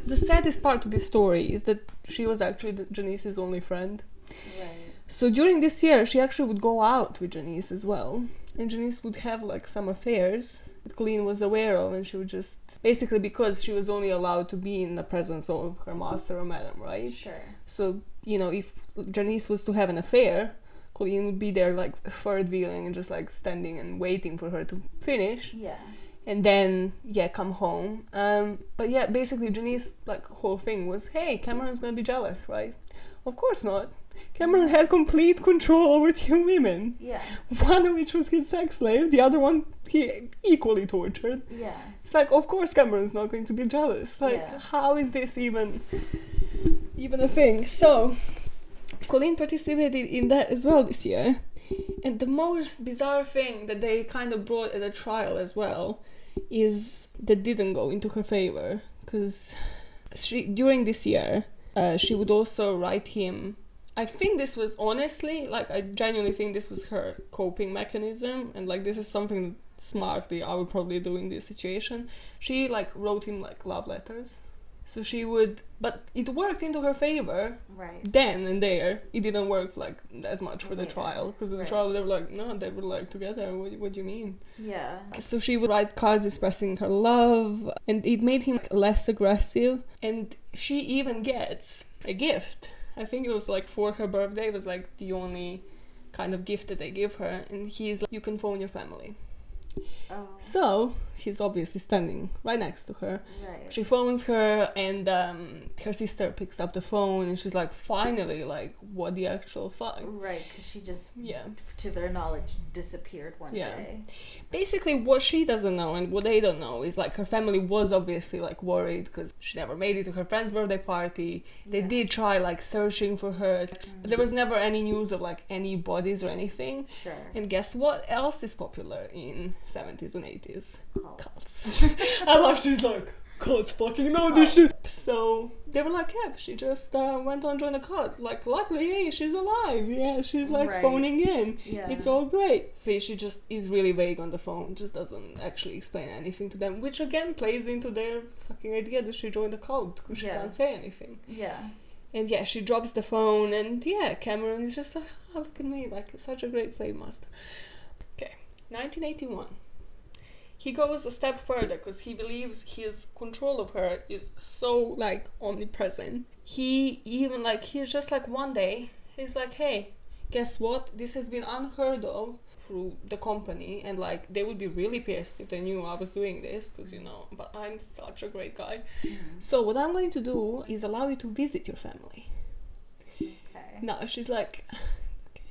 The saddest part of this story is that she was actually Janice's only friend. Right. So during this year, she actually would go out with Janice as well, and Janice would have like some affairs that Colleen was aware of, and she would just, basically because she was only allowed to be in the presence of her master or madam, right? Sure. So, you know, if Janice was to have an affair, Colleen would be there like third wheeling and just like standing and waiting for her to finish. Yeah. And then, yeah, come home. But yeah, basically Janice's like whole thing was, hey, Cameron's gonna be jealous, right? Of course not. Cameron had complete control over 2 women. Yeah. One of which was his sex slave, the other one he equally tortured. Yeah. It's like, of course Cameron's not going to be jealous. Like, Yeah. how is this even a thing? So, Colleen participated in that as well this year. And the most bizarre thing that they kind of brought at the trial as well is that didn't go into her favor. Because during this year, she would also write him. I think this was honestly, like, I genuinely think this was her coping mechanism. And, like, this is something smartly I would probably do in this situation. She, like, wrote him, like, love letters. So she would, but it worked into her favor. Right. Then and there. It didn't work, like, as much for the Later. trial. Because in the Right. trial they were like, no, they were, like, together. What do you mean? Yeah. So she would write cards expressing her love. And it made him like, less aggressive. And she even gets a gift. I think it was like for her birthday. It was like the only kind of gift that they give her. And he's like, you can phone your family. Oh. So he's obviously standing right next to her. Right. She phones her, and her sister picks up the phone, and she's like, finally, like, what the actual fuck? Right, because she just, Yeah. to their knowledge, disappeared one Yeah. day. Basically, what she doesn't know and what they don't know is, like, her family was obviously, like, worried because she never made it to her friend's birthday party. They Yeah. did try, like, searching for her, but there was never any news of, like, any bodies or anything. Sure. And guess what else is popular in 70s and 80s? Cults. Cults. I love she's like, cults fucking know this shit. So they were like, yeah, she just went on join a cult. Like, luckily, hey, she's alive. Yeah, she's like Right. phoning in. Yeah. It's all great. But she just is really vague on the phone, just doesn't actually explain anything to them, which again plays into their fucking idea that she joined a cult because she Yeah. can't say anything. Yeah. And yeah, she drops the phone, and yeah, Cameron is just like, oh, look at me, like, such a great slave master. Okay, 1981. He goes a step further because he believes his control of her is so, like, omnipresent. He even, like, he's just like, one day, he's like, hey, guess what? This has been unheard of through the company, and, like, they would be really pissed if they knew I was doing this because, you know, but I'm such a great guy. So what I'm going to do is allow you to visit your family. Okay. Now she's like, okay,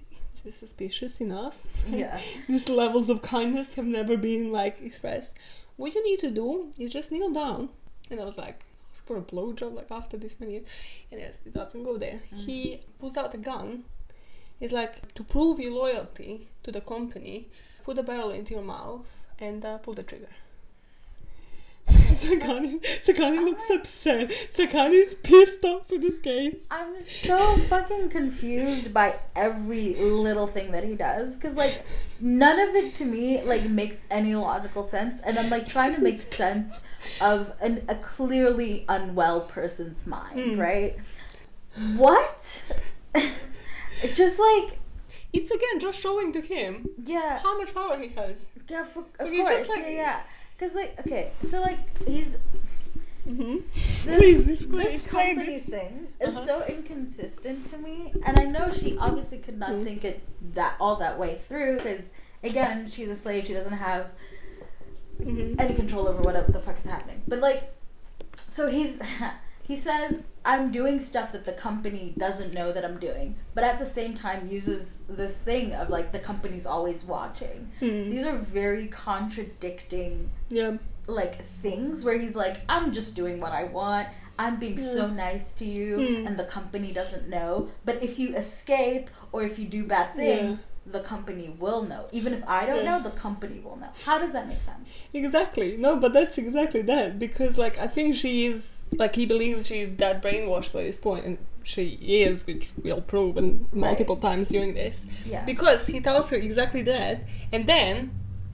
this is suspicious enough. Yeah. These levels of kindness have never been, like, expressed. What you need to do is just kneel down. And I was like, ask for a blowjob, like, after this many years. And yes, it doesn't go there. He pulls out a gun. It's like, to prove your loyalty to the company, put a barrel into your mouth and pull the trigger. Sakani looks upset. Sakani is pissed off with this case. I'm so fucking confused by every little thing that he does, because, like, none of it to me, like, makes any logical sense, and I'm, like, trying to make sense of a clearly unwell person's mind, right? What? Just, like, it's again just showing to him Yeah. how much power he has. Yeah, of So he course. just, like- yeah. Because, like, okay, so, like, he's... Mm-hmm. This Please, company thing is Uh-huh. so inconsistent to me. And I know she obviously could not think it all that way through. Because, again, she's a slave. She doesn't have any control over whatever the fuck is happening. But, like, so he says, I'm doing stuff that the company doesn't know that I'm doing, but at the same time uses this thing of, like, the company's always watching. These are very contradicting, Yeah. like, things where he's like, I'm just doing what I want, I'm being so nice to you, and the company doesn't know. But if you escape or if you do bad things, the company will know. Even if I don't know, the company will know. How does that make sense? Exactly. No, but that's exactly that. Because, like, I think she is, like, he believes she is that brainwashed by this point, and she is, which we'll prove multiple times during this. Yeah. Because he tells her exactly that, and then,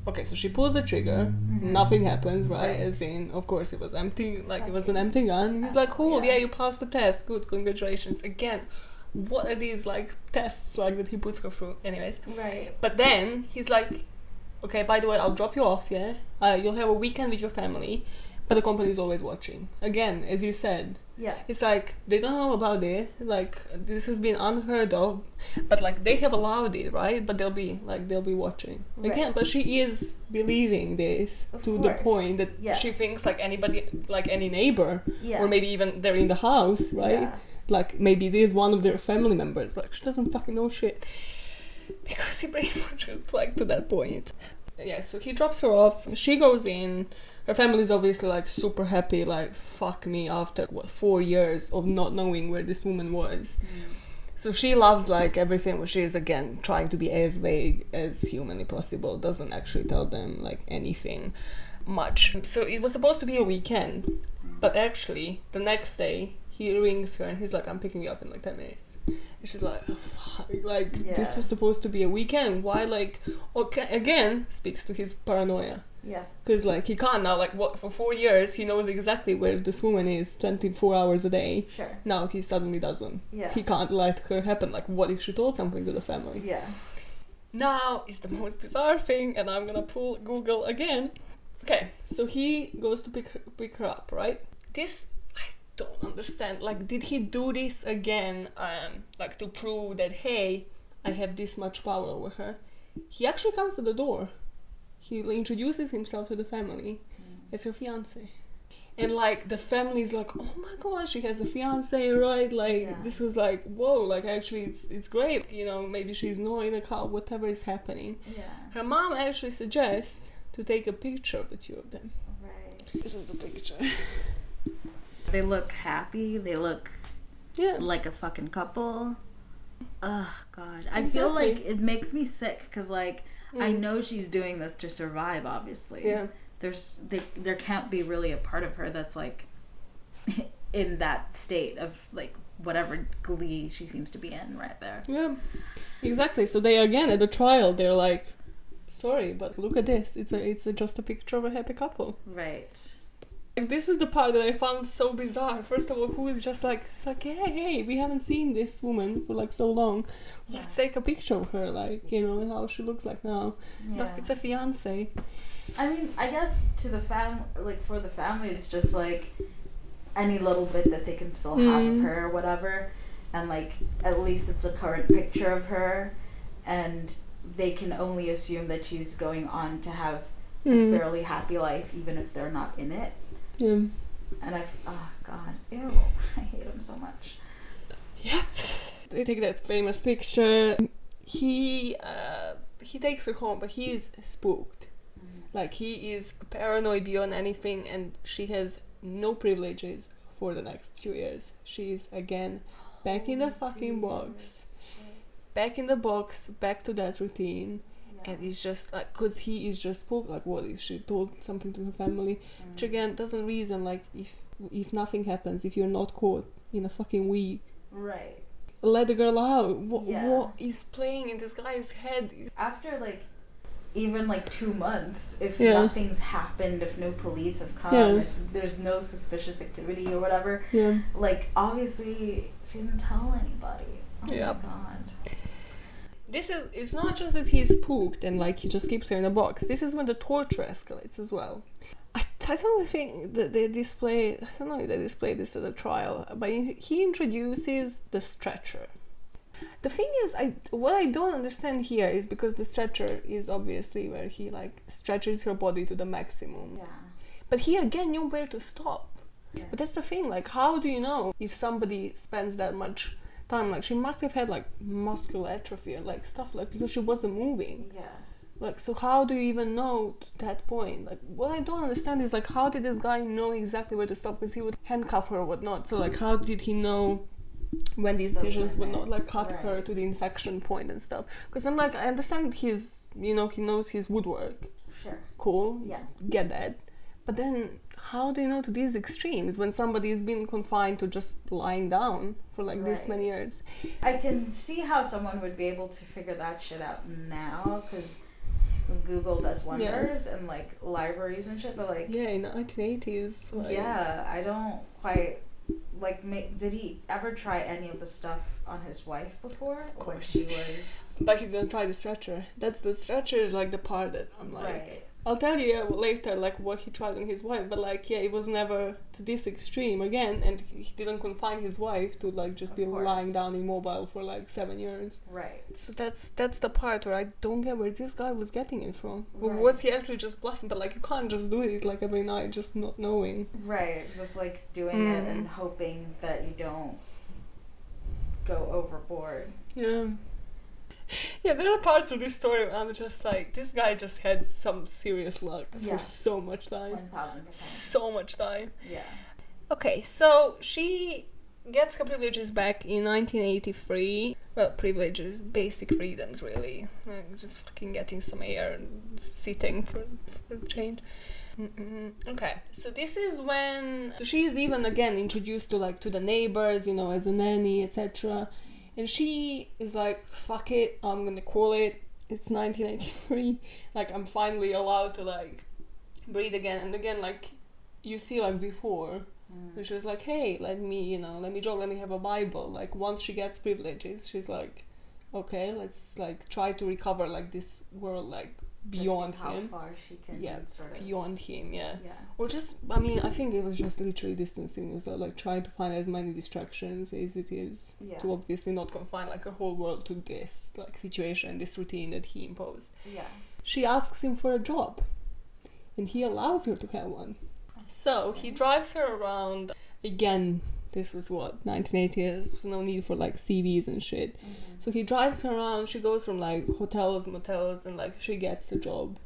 okay, so she pulls the trigger, nothing happens, right? As in, of course, it was empty, like, it was an empty gun. He's like, cool, yeah, you passed the test, good, congratulations. Again, what are these, like, tests, like, that he puts her through? Anyways. Right. But then, he's like, okay, by the way, I'll drop you off, yeah? You'll have a weekend with your family, but the company's always watching. Again, as you said. Yeah. It's like, they don't know about it, like, this has been unheard of, but, like, they have allowed it, right? But they'll be watching. Again, Right. but she is believing this Of to the course. point that she thinks, like, anybody, like, any neighbor, Yeah. or maybe even they're in the house, right? Yeah. Like, maybe this is one of their family members. Like, she doesn't fucking know shit. Because he brainwashed, like, to that point. Yeah, so he drops her off. She goes in. Her family's obviously, like, super happy. Like, fuck me, after, 4 years of not knowing where this woman was. So she loves, like, everything, but she is, again, trying to be as vague as humanly possible. Doesn't actually tell them, like, anything much. So it was supposed to be a weekend. But actually, the next day, he rings her and he's like, I'm picking you up in, like, 10 minutes. And she's like, oh, fuck, like, this was supposed to be a weekend. Why, like, okay, again, speaks to his paranoia. Yeah. Because, like, he can't now, like, what, for 4 years, he knows exactly where this woman is 24 hours a day. Sure. Now he suddenly doesn't. Yeah. He can't let her happen. Like, what if she told something to the family? Yeah. Now is the most bizarre thing, and I'm gonna pull Google again. Okay, so he goes to pick her up, right? This, I don't understand. Like, did he do this again, like, to prove that, hey, I have this much power over her? He actually comes to the door. He introduces himself to the family as her fiance. And, like, the family's like, oh my god, she has a fiance, right? Like, this was like, whoa, like, actually, it's great. You know, maybe she's knowing, like, how, whatever is happening. Yeah. Her mom actually suggests to take a picture of the two of them. Right. This is the picture. They look happy. They look like a fucking couple. Oh, God. I feel like it makes me sick because, like, I know she's doing this to survive, obviously. Yeah. There can't be really a part of her that's, like, in that state of, like, whatever glee she seems to be in right there. Yeah, exactly. So they, again, at the trial, they're like, sorry, but look at this. It's just a picture of a happy couple. Right. Like, this is the part that I found so bizarre. First of all, who is just like, it's like, hey, we haven't seen this woman for, like, so long. Let's take a picture of her, like, you know, how she looks like now. Yeah. Look, it's a fiance. I mean, I guess to the for the family, it's just, like, any little bit that they can still have of her or whatever. And, like, at least it's a current picture of her. And they can only assume that she's going on to have a fairly happy life, even if they're not in it. Yeah. And oh god, ew, I hate him so much. Yep. They take that famous picture. He takes her home, but he is spooked. Like, he is paranoid beyond anything, and she has no privileges for the next 2 years. She's, again, back in the fucking box. Back in the box, back to that routine. And it's just like, because he is just spooked, like, what if she told something to her family? Which, again, doesn't reason, like, if nothing happens, if you're not caught in a fucking week. Right. Let the girl out. What is playing in this guy's head? After, like, even, like, 2 months, if nothing's happened, if no police have come, if there's no suspicious activity or whatever, like, obviously, she didn't tell anybody. Oh my god. it's not just that he's spooked and like he just keeps her in a box. This is when the torture escalates as well. I don't think that they display, I don't know if they display this at the trial, but he introduces the stretcher. The thing is, what I don't understand here is because the stretcher is obviously where he like stretches her body to the maximum. Yeah. But he again knew where to stop. Yeah. But that's the thing, like how do you know if somebody spends that much time? Like she must have had like muscular atrophy or like stuff like because she wasn't moving. Yeah. Like so how do you even know to that point? Like what I don't understand is like how did this guy know exactly where to stop, because he would handcuff her or whatnot. So like how did he know when the incisions would not like cut her to the infection point and stuff? Because I'm like, I understand he's, you know, he knows his woodwork. Sure. Cool. Yeah. Get that. But then how do you know to these extremes when somebody's been confined to just lying down for like this many years? I can see how someone would be able to figure that shit out now, because Google does wonders and like libraries and shit, but like in the 1980s. Like, I don't quite like. Did he ever try any of the stuff on his wife before? Of course. When she was. But he didn't try the stretcher. That's the stretcher is like the part that I'm like. Right. I'll tell you later, like, what he tried on his wife, but, like, yeah, it was never to this extreme again, and he didn't confine his wife to, like, just be lying down immobile for, like, 7 years. Right. So that's the part where I don't get where this guy was getting it from. Or Right. was he actually just bluffing? But, like, you can't just do it, like, every night, just not knowing. Right. Just, like, doing it and hoping that you don't go overboard. Yeah. Yeah, there are parts of this story where I'm just like, this guy just had some serious luck for so much time. 1000%. So much time. Yeah. Okay, so she gets her privileges back in 1983. Well, privileges, basic freedoms, really. Like just fucking getting some air and sitting for change. Okay, so this is when she is even again introduced to like to the neighbors, you know, as a nanny, etc. And she is like, fuck it, I'm gonna call it. It's 1983. Like, I'm finally allowed to, like, breathe again. And again, like, you see, like, before, when she was like, hey, let me jog, let me have a Bible. Like, once she gets privileges, she's like, okay, let's, like, try to recover, like, this world, like, beyond him. How far she can sort of... beyond him, yeah. Or just, I mean, I think it was just literally distancing, so like trying to find as many distractions as it is to obviously not confine like a whole world to this like situation, this routine that he imposed. Yeah. She asks him for a job, and he allows her to have one. So he drives her around. Again, this was what, 1980, there's no need for like CVs and shit. So he drives her around, she goes from like hotels, motels, and like she gets a job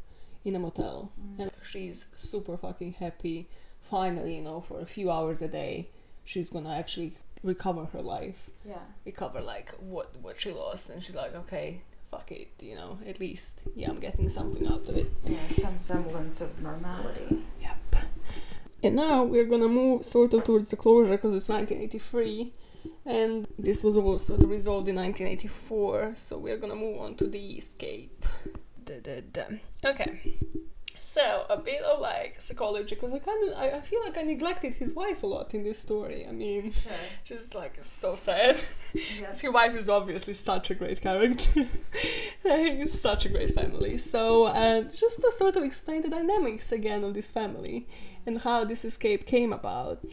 in a motel. And she's super fucking happy. Finally, you know, for a few hours a day, she's gonna actually recover her life. Yeah. Recover like what she lost. And she's like, okay, fuck it, you know, at least, I'm getting something out of it. Yeah, some semblance of normality. Yep. And now we're gonna move sort of towards the closure because it's 1983, and this was also resolved in 1984. So we're gonna move on to the escape. Okay. So a bit of like psychology, because I feel like I neglected his wife a lot in this story. I mean, just like so sad. His wife is obviously such a great character. It's such a great family. So just to sort of explain the dynamics again of this family and how this escape came about.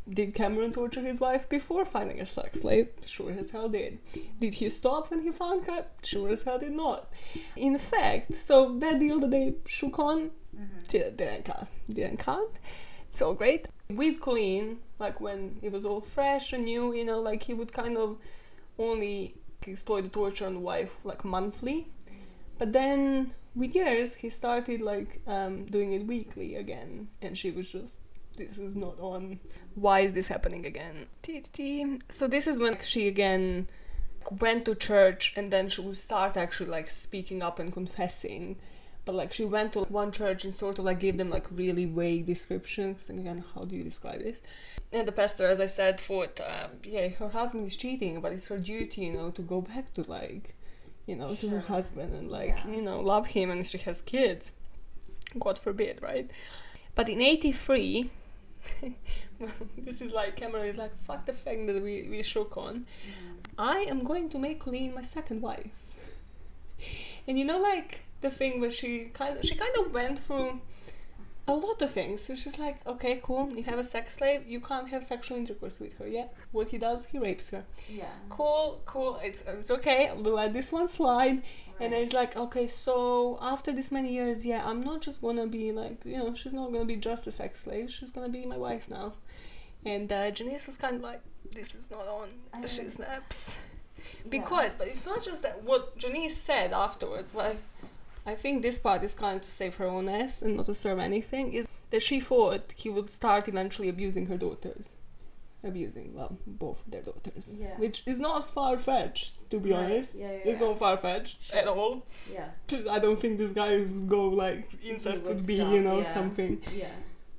Did Cameron torture his wife before finding her sex slave? Sure as hell did. Did he stop when he found her? Sure as hell did not. In fact, so that deal that they shook on didn't count. It's all great. With Colleen, like when it was all fresh and new, you know, like he would kind of only exploit the torture on the wife like monthly. But then with years, he started like doing it weekly again, and she was just, this is not on. Why is this happening again? So this is when she again went to church, and then she would start actually like speaking up and confessing. But like she went to one church and sort of like gave them like really vague descriptions. And again, how do you describe this? And the pastor, as I said, thought, her husband is cheating, but it's her duty, you know, to go back to like, you know, to her husband and like, you know, love him, and she has kids. God forbid, right? But in 83, this is like, Cameron is like, fuck the fact that we shook on. I am going to make Colleen my second wife. And you know, like the thing where she kind of went through a lot of things. So she's like, okay, cool, you have a sex slave, you can't have sexual intercourse with her. Yeah, what he does, he rapes her. Yeah. Cool, it's okay, we'll let this one slide. And then it's like, okay, so after this many years, yeah, I'm not just gonna be like, you know, she's not gonna be just a sex slave, she's gonna be my wife now. And Janice was kind of like, this is not on. She snaps. Because, but it's not just that what Janice said afterwards, but I think this part is kind of to save her own ass and not to serve anything, is that she thought he would start eventually abusing her daughters. Well, both their daughters. Yeah. Which is not far-fetched, to be honest. It's not far-fetched at all. Yeah. I don't think this guy would go, like, incest would be, you know, something. Yeah.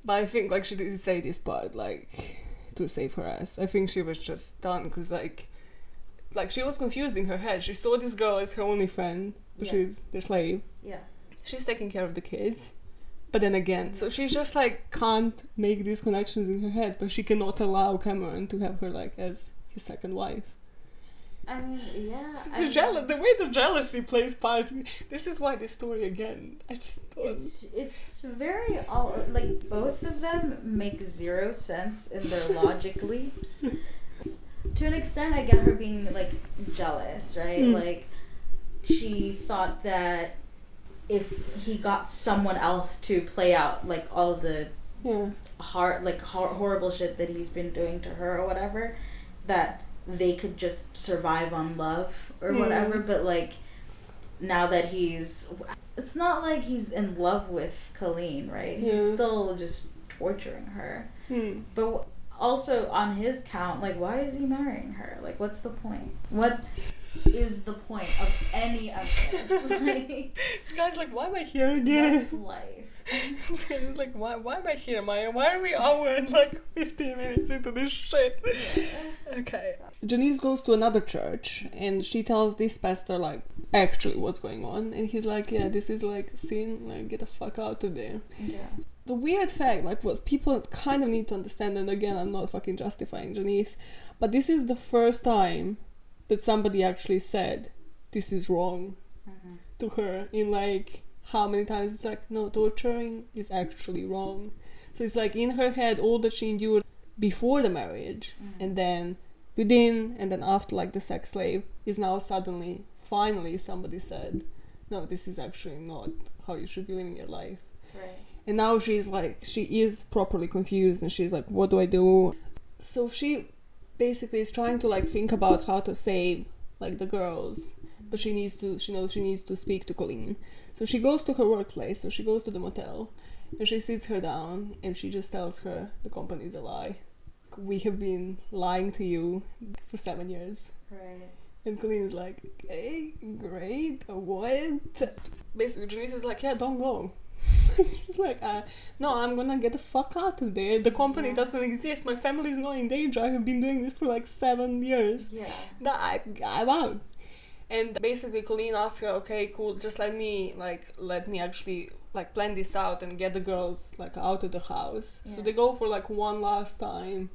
But I think, like, she didn't say this part, like, to save her ass. I think she was just done, because, like, she was confused in her head. She saw this girl as her only friend, but she's their slave. Yeah. She's taking care of the kids. But then again, so she's just, like, can't make these connections in her head, but she cannot allow Cameron to have her, like, as his second wife. I mean, yeah. So the way the jealousy plays part, this is why this story, again, I just thought... It's very, like, both of them make zero sense in their logic leaps. To an extent, I get her being, like, jealous, right? Like, she thought that if he got someone else to play out, like, all the horrible shit that he's been doing to her or whatever, that they could just survive on love or whatever. But, like, now that it's not like he's in love with Colleen, right? He's still just torturing her. But also, on his count, like, why is he marrying her? Like, what's the point? What is the point of any of this? Like, this guy's like, why am I here again? What's life? He's like, why am I here, Maya? Why are we hour and, like, 15 minutes into this shit? Okay. Janice goes to another church, and she tells this pastor, like, actually what's going on. And he's like, yeah, this is, like, sin. Like, get the fuck out of there. Yeah. The weird fact, like, what people kind of need to understand, and again, I'm not fucking justifying Janice, but this is the first time that somebody actually said, this is wrong to her, in, like, how many times it's like, no, torturing is actually wrong. So it's like, in her head, all that she endured before the marriage, and then within, and then after, like, the sex slave, is now suddenly, finally, somebody said, no, this is actually not how you should be living your life. Right. And now she's like, she is properly confused, and she's like, what do I do? So she basically is trying to, like, think about how to save, like, the girls, but she knows she needs to speak to Colleen. So she goes to her workplace, so she goes to the motel, and she sits her down, and she just tells her, the company is a lie. We have been lying to you for 7 years. Right. And Colleen is like, okay, great, what? Basically, Janice is like, yeah, don't go. She's like, no, I'm gonna get the fuck out of there. The company doesn't exist. My family is not in danger. I have been doing this for, like, 7 years. Yeah. I'm out. And basically, Colleen asks her, okay, cool, just let me actually, like, plan this out and get the girls, like, out of the house. So they go for, like, one last time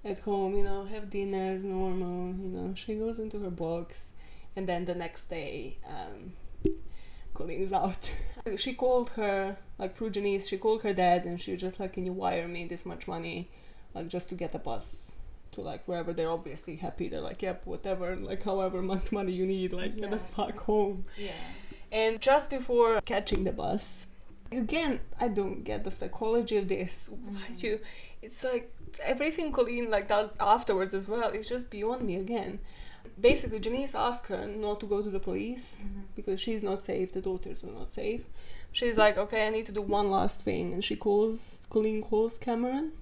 at home, you know, have dinner as normal, you know. She goes into her box, and then the next day, Colleen is out. She called her, like, through Janice, she called her dad, and she was just like, can you wire me this much money, like, just to get a bus to, like, wherever. They're obviously happy. They're like, yep, whatever, like, however much money you need, like, get the fuck home. Yeah. And just before catching the bus, again, I don't get the psychology of this. It's like, everything Colleen, like, does afterwards as well is just beyond me again. Basically, Janice asked her not to go to the police because she's not safe, the daughters are not safe. She's like, okay, I need to do one last thing, and Colleen calls Cameron,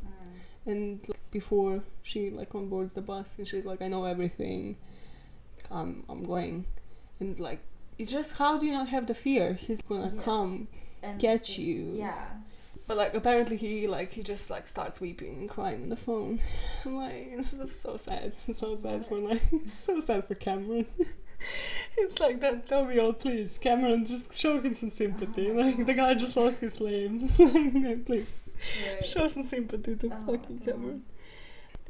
and, like, before she, like, onboards the bus, and she's like, I know everything, I'm going. And, like, it's just, how do you not have the fear he's gonna come and get you? Yeah. But, like, apparently he just, like, starts weeping and crying on the phone. I'm like, this is so sad. So sad for, like, so sad for Cameron. It's like, don't we all, please, Cameron, just show him some sympathy. Like, the guy just lost his slave. Like, please, show some sympathy to fucking Cameron.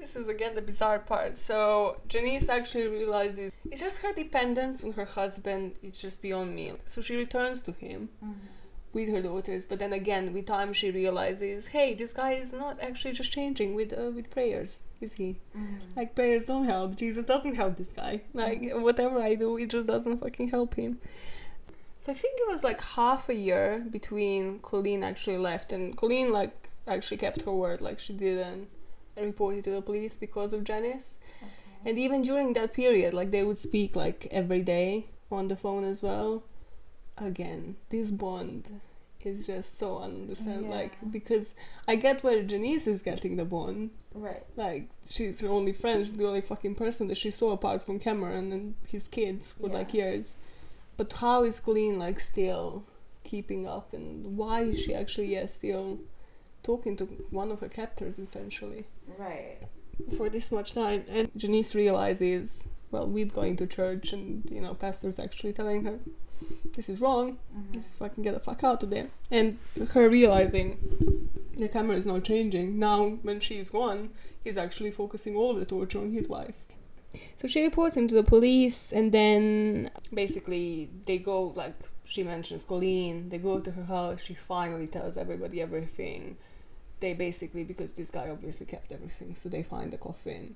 This is again the bizarre part. So Janice actually realizes it's just her dependence on her husband. It's just beyond me. So she returns to him with her daughters. But then again, with time, she realizes, hey, this guy is not actually just changing with prayers, is he? Like, prayers don't help. Jesus doesn't help this guy. Like, whatever I do, it just doesn't fucking help him. So I think it was like half a year between Colleen actually left, and Colleen like actually kept her word. Like, she didn't report it to the police because of Janice. And even during that period, like, they would speak like every day on the phone as well. Again, this bond is just so understandable. Like, because I get where Janice is getting the bond. Right. Like, she's her only friend, she's the only fucking person that she saw apart from Cameron and his kids for like years. But how is Colleen like still keeping up, and why is she actually still talking to one of her captors essentially? Right. For this much time. And Janice realizes, well, with going to church and, you know, pastor's actually telling her this is wrong, just fucking get the fuck out of there. And her realizing the camera is not changing. Now, when she's gone, he's actually focusing all of the torture on his wife. So she reports him to the police, and then basically they go, like, she mentions Colleen, they go to her house, she finally tells everybody everything. They basically, because this guy obviously kept everything, so they find the coffin,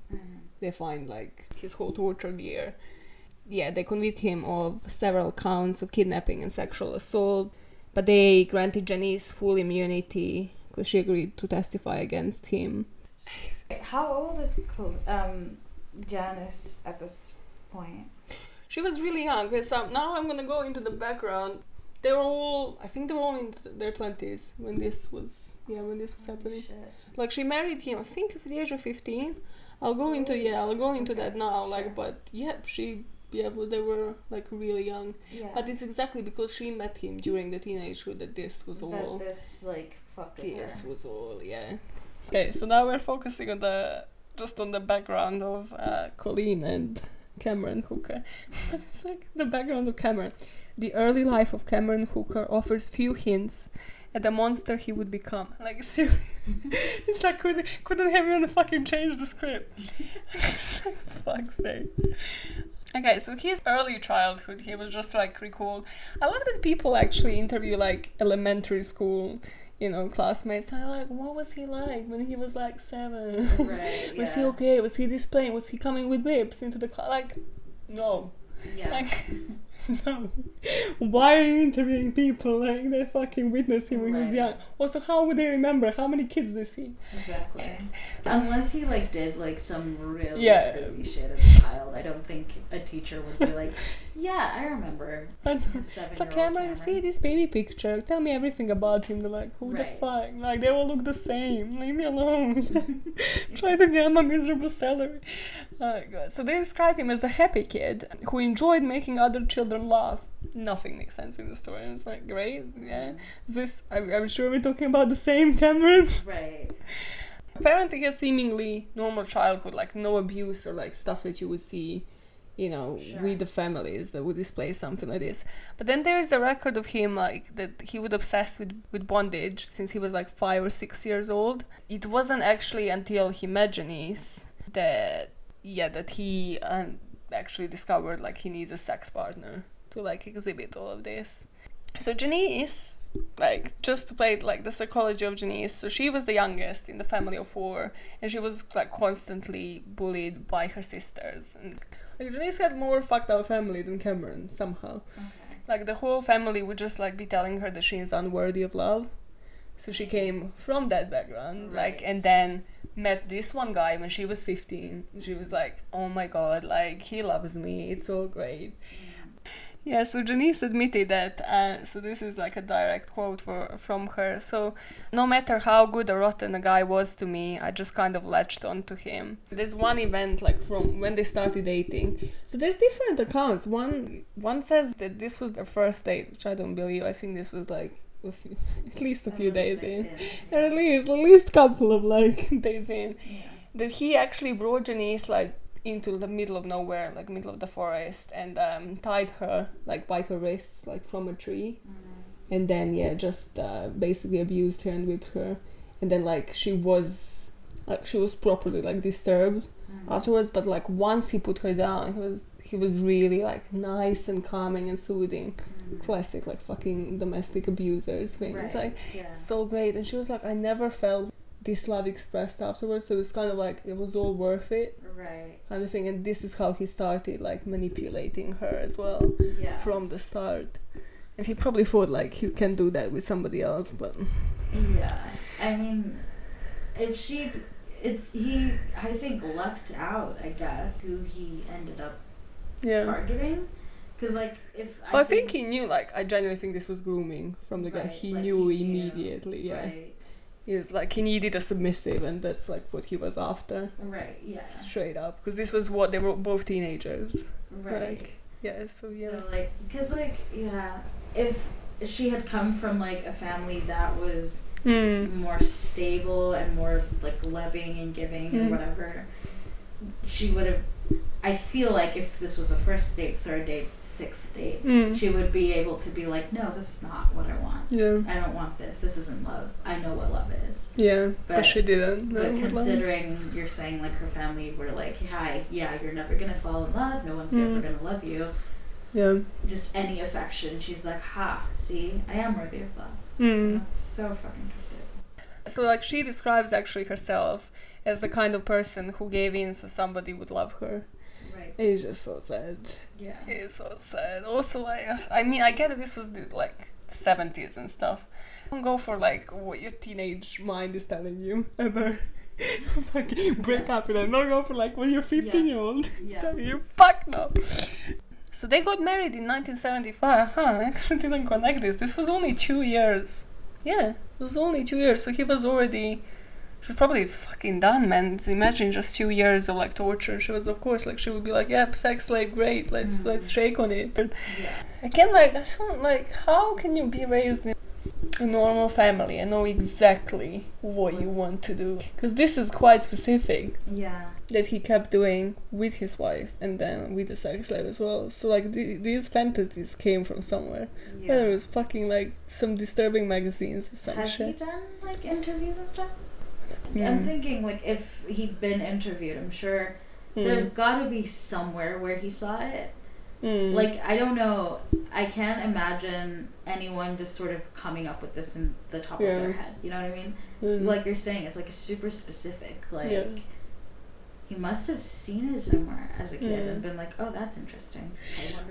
they find like his whole torture gear. Yeah, they convict him of several counts of kidnapping and sexual assault, but they granted Janice full immunity because she agreed to testify against him. How old is Janice at this point? She was really young. Okay, so now I'm gonna go into the background. They were all, I think they were all in their 20s when this was happening. Shit. Like, she married him, I think, at the age of 15. I'll go into that now. Like, but but they were like really young. Yeah. But it's exactly because she met him during the teenagehood that this was all. That this like fucked with her. This was all, Okay, so now we're focusing on the background of Colleen and Cameron Hooker. But it's like the background of Cameron. The early life of Cameron Hooker offers few hints at the monster he would become. Like, seriously, it's like couldn't have even fucking changed the script. It's like, fuck's sake. Okay, so his early childhood, he was just like recalled. I love that people actually interview like elementary school, you know, classmates. They're like, what was he like when he was like 7? Right, Was he okay? Was he displaying? Was he coming with whips into the class? Like, no. Yeah. Like, no. Why are you interviewing people like they fucking witnessed him when he was young? Also, how would they remember? How many kids they see? Exactly. Yes. Unless he like did like some really crazy shit as a child, I don't think a teacher would be like, yeah, I remember. So Cameron, you see this baby picture? Tell me everything about him. They're like, who the fuck? Like, they all look the same. Leave me alone. Try to get my miserable salary. Oh God. So they described him as a happy kid who enjoyed making other children laugh. Nothing makes sense in the story. And it's like, great, yeah. Is this? I'm sure we're talking about the same Cameron. Right. Apparently, he has seemingly normal childhood, like no abuse or like stuff that you would see, you know, with the families that would display something like this. But then there's a record of him like that he would obsess with bondage since he was like 5 or 6 years old. It wasn't actually until he met Janice that he actually discovered like he needs a sex partner to like exhibit all of this. So Janice, like, just to play like the psychology of Janice, so she was the youngest in the family of 4, and she was like constantly bullied by her sisters. And like, Janice had more fucked up family than Cameron somehow. Okay. Like, the whole family would just like be telling her that she is unworthy of love. So she came from that background, like, and then met this one guy when she was 15. She was like, oh my God, like, he loves me, it's all great. Yeah, so Janice admitted that, so this is like a direct quote from her. So, no matter how good or rotten a guy was to me, I just kind of latched onto him. There's one event like from when they started dating. So there's different accounts. One says that this was their first date, which I don't believe. I think this was like at least a few days in. Or at least couple of like days in. Yeah. That he actually brought Janice like into the middle of nowhere, like middle of the forest, and tied her like by her wrists, like from a tree, and then just basically abused her and whipped her, and then like she was like she was properly like disturbed afterwards, but like once he put her down, he was really like nice and calming and soothing. Classic like fucking domestic abusers thing. It's like so great. And she was like, I never felt this love expressed afterwards, so it's kind of like it was all worth it, right, kind of thing. And this is how he started like manipulating her as well from the start. And he probably thought like he can do that with somebody else, but I mean, if he I think lucked out, I guess, who he ended up targeting, because like if I think he knew, like I genuinely think this was grooming from the guy. He like knew immediately. Right. He was like, he needed a submissive, and that's like what he was after. Right. Yeah. Straight up, because this was what they were both teenagers. Right. Like, So like, because like if she had come from like a family that was more stable and more like loving and giving or whatever, she would have. I feel like if this was a first date, third date, sixth date, she would be able to be like, no, this is not what I want. Yeah. I don't want this. This isn't love. I know what love is. Yeah, but she didn't. But considering you're saying like her family were like, hi, you're never gonna fall in love. No one's ever gonna love you. Yeah. Just any affection. She's like, see, I am worthy of love. That's so fucking twisted. So like she describes actually herself as the kind of person who gave in so somebody would love her. Right. It's just so sad. Yeah. It's so sad. Also, like, I mean, I get that this was the, like 70s and stuff. Don't go for like what your teenage mind is telling you ever. Fucking break up with them. Don't go for like what your 15-year-old is telling you. Fuck no. So they got married in 1975. I actually didn't connect this. This was only 2 years. Yeah, it was only 2 years. So he was already... She was probably fucking done, man. Imagine just 2 years of like torture. She was, of course, like she would be like, sex slave, great. Let's shake on it. But again, like I don't like. How can you be raised in a normal family and know exactly what you want to do? Because this is quite specific. Yeah. That he kept doing with his wife and then with the sex slave as well. So like these fantasies came from somewhere. Yeah. Whether it was fucking like some disturbing magazines or some Has shit. Has he done like interviews and stuff? I'm thinking like if he'd been interviewed, I'm sure there's gotta be somewhere where he saw it. Like, I don't know, I can't imagine anyone just sort of coming up with this in the top of their head, you know what I mean? Like you're saying, it's like super specific, like he must have seen it somewhere as a kid and been like, oh, that's interesting.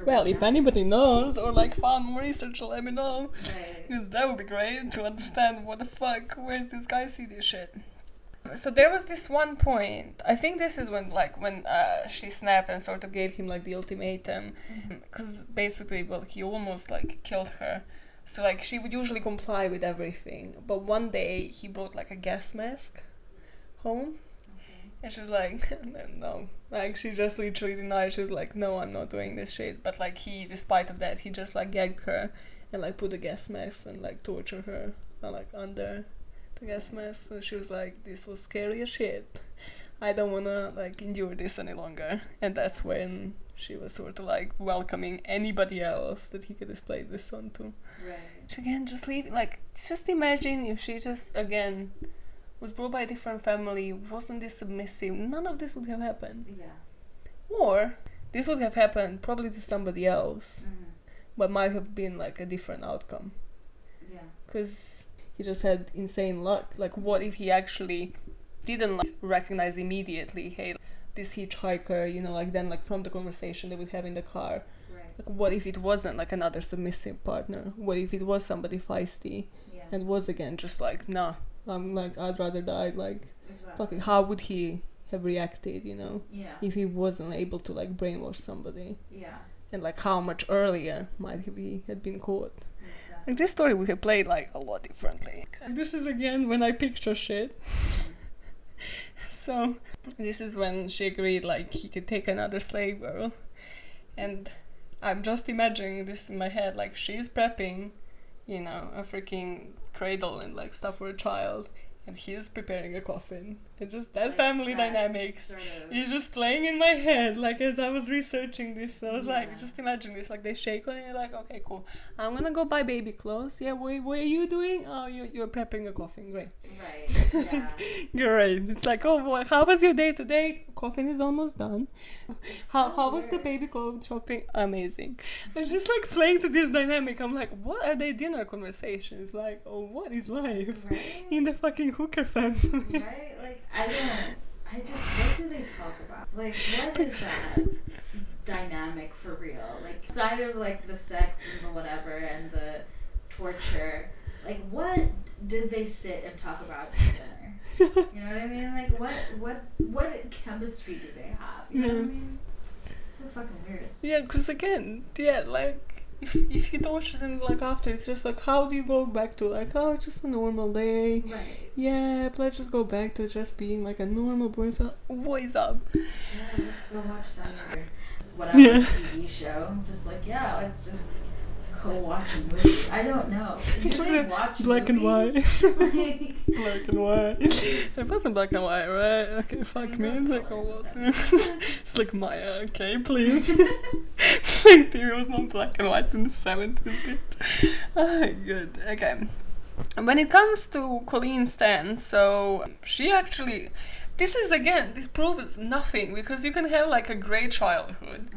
Well, if anybody knows or like found more research, let me know. Right. Because that would be great to understand what the fuck, where did this guy see this shit. So there was this one point, I think this is when she snapped and sort of gave him like the ultimatum. Because basically, well, he almost like killed her. So like she would usually comply with everything. But one day he brought like a gas mask home. And she was like, no. Like, she just literally denied. She was like, no, I'm not doing this shit. But, like, he, despite of that, he just, like, gagged her and, like, put a gas mask and, like, torture her, like, under the gas mask. So she was like, this was scary as shit. I don't want to, like, endure this any longer. And that's when she was sort of, like, welcoming anybody else that he could display this on to. Right. So, again, just leave, like, just imagine if she just, again... was brought by a different family, wasn't this submissive, none of this would have happened. Yeah. Or this would have happened probably to somebody else, but might have been like a different outcome. Yeah. Because he just had insane luck. Like, what if he actually didn't like recognize immediately, hey, this hitchhiker, you know, like then like from the conversation they would have in the car. Right. Like, what if it wasn't like another submissive partner? What if it was somebody feisty and was again just like, nah. I'm like, I'd rather die. Like, fucking, how would he have reacted, you know? Yeah. If he wasn't able to, like, brainwash somebody. Yeah. And, like, how much earlier might he had been caught. Exactly. Like, this story would have played, like, a lot differently. This is, again, when I picture shit. So, this is when she agreed, like, he could take another slave girl. And I'm just imagining this in my head, like, she's prepping, you know, a freaking cradle and like stuff for a child, and he's preparing a coffin. And just that family dynamics is just playing in my head, like as I was researching this. I was like, just imagine this, like they shake on it, and like, okay, cool, I'm gonna go buy baby clothes. Yeah, what are you doing? Oh, you're prepping a coffin. Great. Right, yeah. Great. It's like, oh boy, how was your day today? Coffin is almost done. How was the baby clothes shopping? Amazing. It's just like playing to this dynamic. I'm like, what are they dinner conversations? Like, oh, what is life in the fucking hooker family? Right? Like, what do they talk about? Like, what is that dynamic for real? Like, aside of like the sex and the whatever and the torture, like, what did they sit and talk about at dinner? You know what I mean? Like, what chemistry do they have? You know what I mean? It's so fucking weird. Yeah, because again, like, if he tortures and like after, it's just like, how do you go back to like, oh, just a normal day? Right. Yeah, but let's just go back to just being like a normal boyfriend. What is up? Yeah, let's go watch some other whatever TV show. It's just like, yeah, let's just go watch a movie. I don't know. It's Do they watch black movies? and white. Like, Black and white. It wasn't black and white, right? Okay, fuck me. It's like, oh, it's like Maya. Okay, please. It's like TV was not black and white in the 70s, bitch. Ah, good. Okay. When it comes to Colleen's stand, so she actually, this proves nothing, because you can have like a great childhood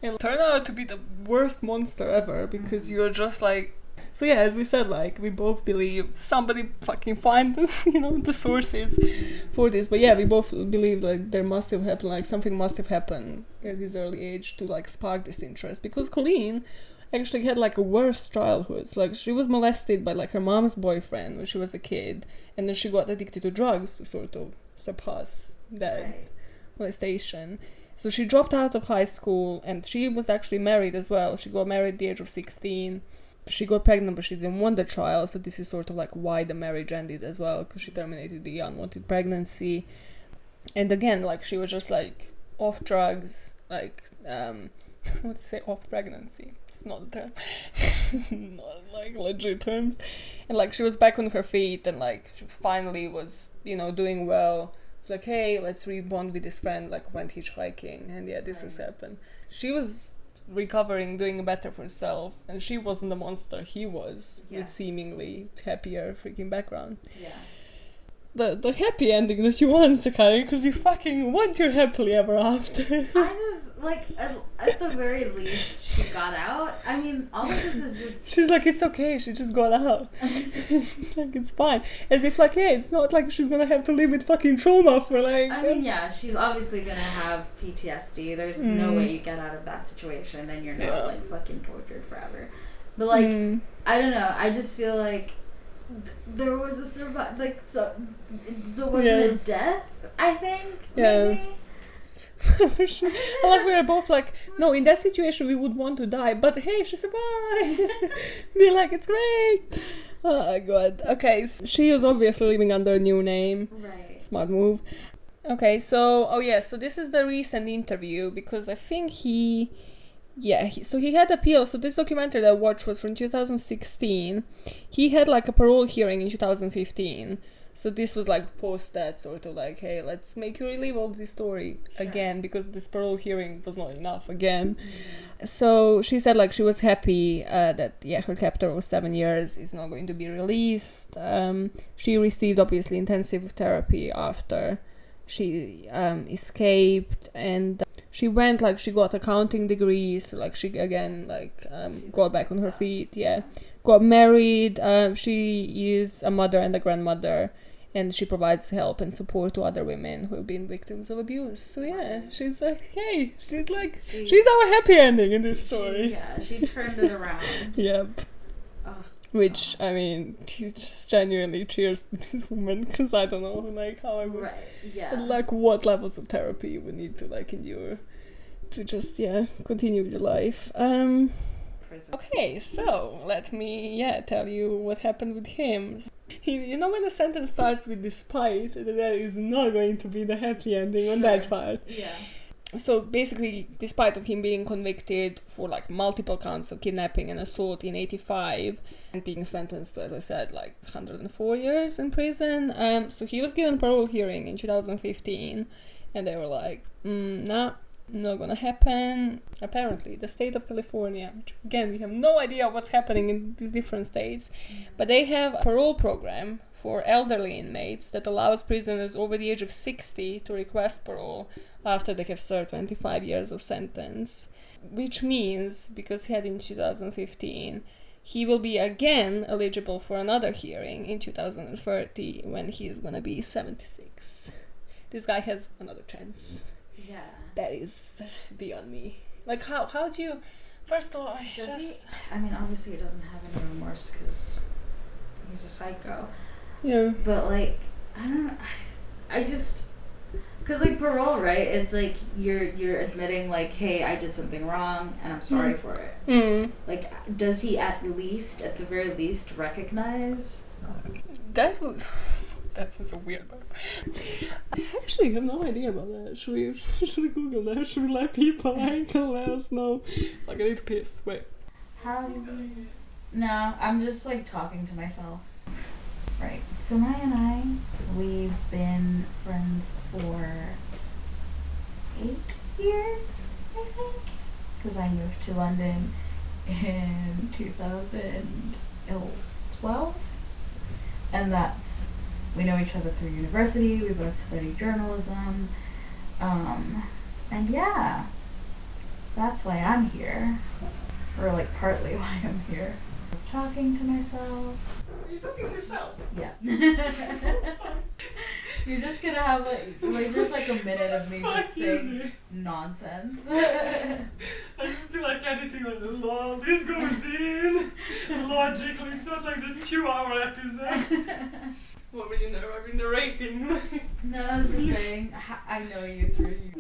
and turn out to be the worst monster ever, because you're just like, so yeah, as we said, like, we both believe somebody fucking find this, the sources for this. But yeah, we both believe like there must have happened, like something must have happened at this early age to like spark this interest. Because Colleen actually had like a worse childhood. So, like, she was molested by like her mom's boyfriend when she was a kid, and then she got addicted to drugs to sort of surpass that molestation. So she dropped out of high school, and she was actually married as well. She got married at the age of 16. She got pregnant, but she didn't want the child, so this is sort of like why the marriage ended as well, because she terminated the unwanted pregnancy. And again, like, she was just like off drugs, like what to say, off pregnancy. It's not the term. It's not like legit terms. And like she was back on her feet, and like she finally was, doing well. It's like, hey, let's rebond with this friend, like went hitchhiking, and yeah, this has happened. She was recovering, doing better for herself, and she wasn't the monster, he was, with seemingly happier freaking background. Yeah. The happy ending that you want, Sakari, because you fucking want your happily ever after. I just, like, at the very least, she got out. I mean, all of this is just... She's like, it's okay, she just got out. It's like, it's fine. As if, like, hey, it's not like she's gonna have to live with fucking trauma for, like... I mean, yeah, she's obviously gonna have PTSD. There's no way you get out of that situation and you're not, like, fucking tortured forever. But, like, I don't know, I just feel like there was a there wasn't a death, I think, maybe. Like, we were both like, no, in that situation we would want to die, but hey, she survived. They're like, it's great. Oh my god. Okay, so she is obviously living under a new name. Right. Smart move. Okay, so so this is the recent interview, because I think he had appeal. So this documentary that I watched was from 2016. He had like a parole hearing in 2015. So this was like post that, sort of like, hey, let's make you relive all this story again, because this parole hearing was not enough again. So she said like she was happy that her captor of 7 years is not going to be released. She received obviously intensive therapy after she escaped, and she went, like, she got accounting degrees, so like she again like got back on her feet, got married. She is a mother and a grandmother, and she provides help and support to other women who have been victims of abuse. So yeah, she's like, hey, she's our happy ending in this story. She turned it around. Yep. Which, I mean, just genuinely cheers to this woman, because I don't know, like, how I would, like, what levels of therapy you would need to, like, endure to just, continue with your life. Okay, so, let me, tell you what happened with him. When the sentence starts with despite, that is not going to be the happy ending on that part. Yeah. So basically, despite of him being convicted for like multiple counts of kidnapping and assault in 85 and being sentenced to, as I said, like 104 years in prison, so he was given parole hearing in 2015, and they were like, nah, not gonna happen. Apparently, the state of California, which again, we have no idea what's happening in these different states, but they have a parole program for elderly inmates that allows prisoners over the age of 60 to request parole after they have served 25 years of sentence, which means, because he had in 2015, he will be again eligible for another hearing in 2030 when he is gonna be 76. This guy has another chance. Yeah. That is beyond me. Like, how do you... First of all, I mean, obviously he doesn't have any remorse because he's a psycho. Yeah. But, like, I don't know. I just... Because, like, parole, right? It's like you're admitting, like, hey, I did something wrong and I'm sorry for it. Like, does he at the very least, recognize? That was a weird one. I actually have no idea about that. Should we Google that? Should we let people let us know? Like, I need to piss. Wait. How do you... No, I'm just, like, talking to myself. Right. So Maya and I, we've been friends for 8 years, I think. Because I moved to London in 2012. And that's... We know each other through university. We both studied journalism. And yeah, that's why I'm here. Or like partly why I'm here. Talking to myself. Are you talking to yourself? Yeah. You're just gonna have like there's like a minute of me just saying nonsense. I just feel like editing like, lol, this goes in logically. It's not like this 2-hour episode. What were you narrating? No, I was just saying, I know you through you.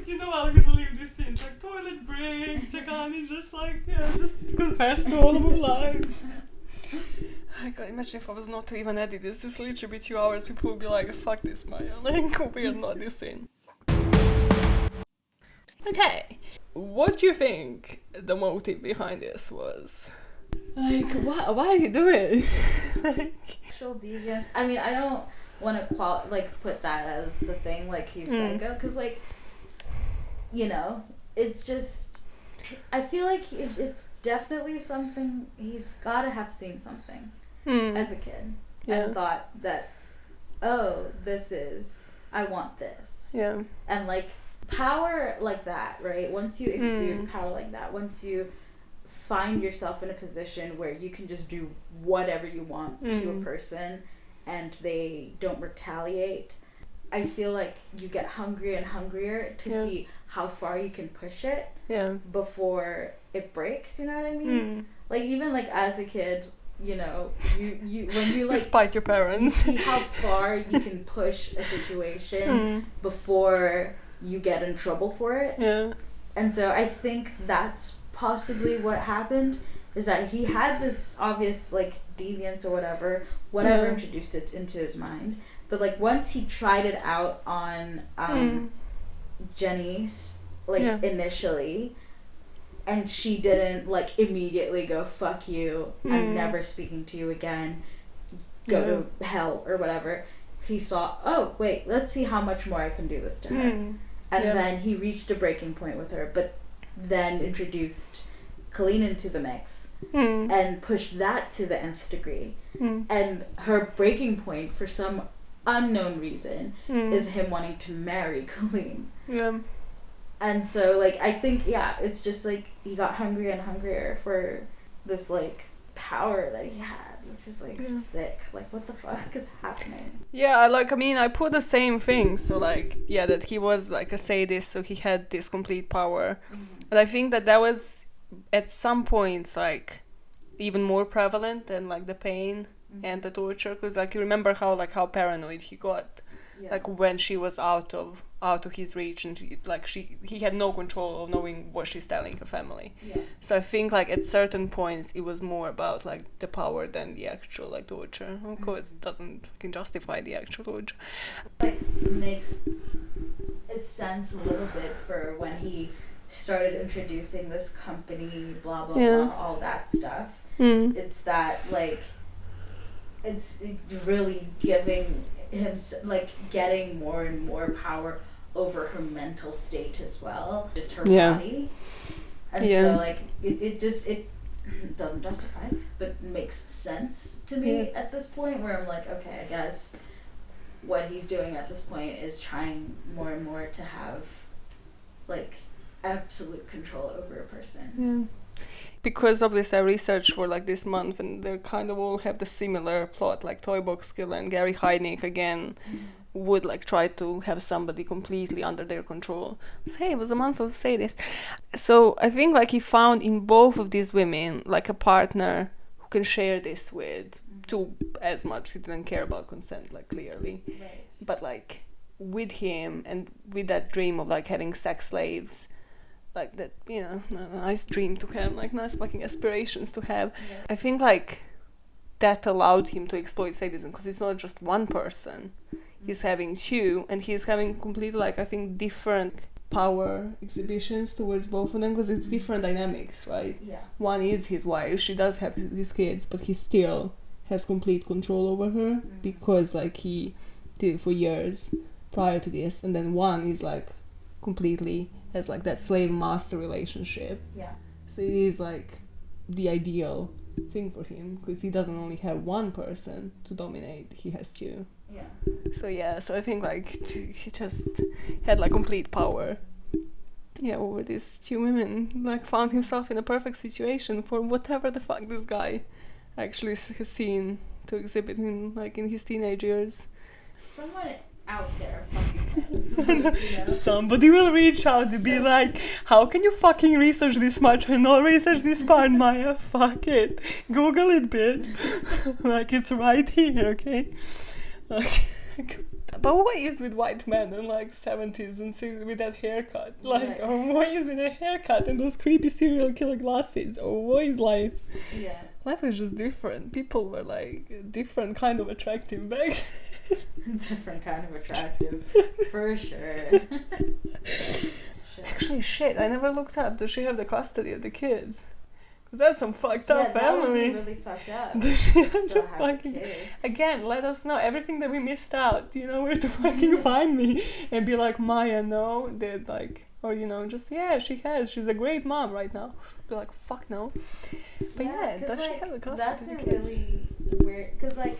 You know I'm gonna leave this in. It's like toilet breaks, and just like, just confess to all of my life. I can't imagine if I was not to even edit this. This literally be 2 hours. People would be like, fuck this, Maya. Like, we are not this in. Okay. What do you think the motive behind this was? Like, why are you doing? Like, sexual deviance. I mean, I don't want to put that as the thing, like he's psycho, because like, you know, it's just, I feel like it's definitely something, he's got to have seen something as a kid and thought that, oh, I want this. Yeah. And like, power like that, right? Once you exude power like that, once you find yourself in a position where you can just do whatever you want to a person and they don't retaliate, I feel like you get hungrier and hungrier to see how far you can push it before it breaks, you know what I mean? Like, even like as a kid, you know, you when you like despite your parents, you see how far you can push a situation before you get in trouble for it. And so I think that's possibly what happened, is that he had this obvious like deviance or whatever introduced it into his mind, but like once he tried it out on Janice, like initially, and she didn't like immediately go, fuck you, I'm never speaking to you again, go to hell or whatever, he saw, oh wait, let's see how much more I can do this to her. And then he reached a breaking point with her, but then introduced Colleen into the mix and pushed that to the nth degree. And her breaking point, for some unknown reason, is him wanting to marry Colleen. And so, like, I think, it's just, like, he got hungrier and hungrier for this, like, power that he had, which is, like, sick. Like, what the fuck is happening? Yeah, I put the same thing. So, like, that he was, like, a sadist, so he had this complete power. But I think that was, at some points, like, even more prevalent than, like, the pain and the torture. Because, like, you remember how paranoid he got. Like, when she was out of his reach, and he had no control of knowing what she's telling her family. So I think, like, at certain points it was more about, like, the power than the actual, like, torture. Of course, it doesn't justify the actual torture. Like, sense a little bit for when he started introducing this company, blah blah Yeah. blah, all that stuff. It's that like it's really giving him like getting more and more power over her mental state as well, just her Yeah. body. And Yeah. so like it doesn't justify it, but makes sense to me Yeah. at this point, where I'm like, okay, I guess what he's doing at this point is trying more and more to have like absolute control over a person. Yeah. Because obviously I researched for like this month, and they kind of all have the similar plot, like Toy Box Killer and Gary Heidnik again would like try to have somebody completely under their control. Say, hey, it was a month of say this. So I think like he found in both of these women like a partner who can share this with, to as much. He didn't care about consent, like clearly. Right. But like with him and with that dream of like having sex slaves, like that, you know, a nice dream to have, like nice fucking aspirations to have. Yeah. I think like that allowed him to exploit sadism, because it's not just one person. He's having two, and he's having completely like I think different power exhibitions towards both of them, because it's different dynamics, right? Yeah. One is his wife, she does have his kids, but he still has complete control over her because like he did it for years prior to this. And then one is like completely has like that slave master relationship. Yeah. So it is like the ideal thing for him, because he doesn't only have one person to dominate, he has two. Yeah. So yeah, so I think like he just had like complete power, yeah, over these two women. Like found himself in a perfect situation for whatever the fuck this guy actually has seen to exhibit in like in his teenage years. Someone out there fucking knows. You know? Somebody will reach out to be like, how can you fucking research this much and not research this part, Maya? Fuck it. Google it, bitch. Like, it's right here, okay? Like, but what is with white men in like 70s and 60s with that haircut? Like, Right. or what is with a haircut and those creepy serial killer glasses? Or what is life? Yeah. Life is just different. People were like different kind of attractive back Different kind of attractive, for sure. Shit. Actually, shit, I never looked up. Does she have the custody of the kids? Because that's some fucked up That would be family. really fucked up. Does she have Still the have fucking... kids. Again, let us know everything that we missed out. You know where to fucking find me. And be like, Maya, no. That like... Or, you know, just, yeah, she has. She's a great mom right now. Be like, fuck no. But yeah, 'cause, does she like, have the custody that's of the a kids? really weird... Because, like,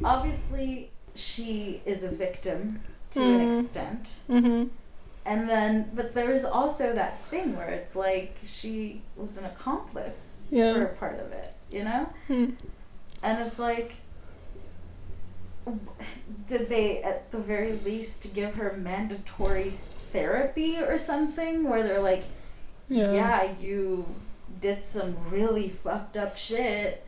obviously she is a victim to an extent. Mm-hmm. And then, but there's also that thing where it's like she was an accomplice Yeah. for a part of it, you know? Hmm. And it's like, did they at the very least give her mandatory therapy or something where they're like, yeah, you did some really fucked up shit.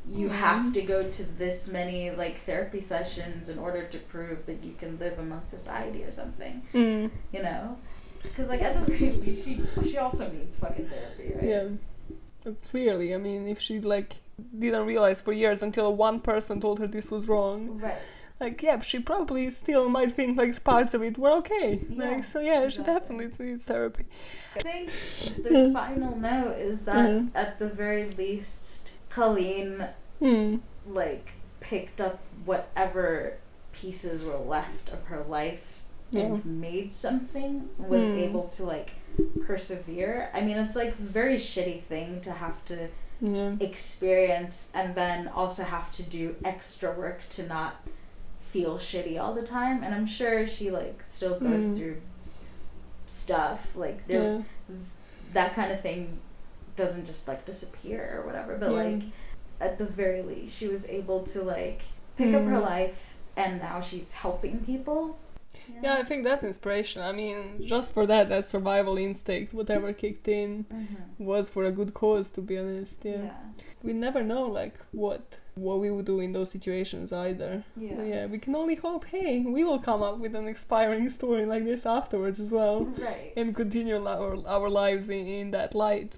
You have to go to this many like therapy sessions in order to prove that you can live among society or something. Mm. You know? Because like at the very least, she also needs fucking therapy, right? Yeah. Clearly, I mean, if she like didn't realize for years until one person told her this was wrong, Right. like yeah, she probably still might think like parts of it were okay. Yeah, Like so, yeah, she exactly. definitely needs therapy. I think the final note is that Yeah. at the very least, Colleen Hmm. like picked up whatever pieces were left of her life Yeah. and made something, was Mm. able to like persevere. I mean, it's like a very shitty thing to have to Yeah. experience and then also have to do extra work to not feel shitty all the time. And I'm sure she like still goes Mm. through stuff like there Yeah. that kind of thing doesn't just like disappear or whatever, but Yeah. like at the very least she was able to like pick up her Mm. life and now she's helping people. Yeah, I think that's inspiration. I mean, just for that survival instinct, whatever kicked in, Mm-hmm. was for a good cause, to be honest. Yeah. We never know, like, what we would do in those situations either. Yeah. But yeah, we can only hope, hey, we will come up with an inspiring story like this afterwards as well. Right. And continue our lives in that light.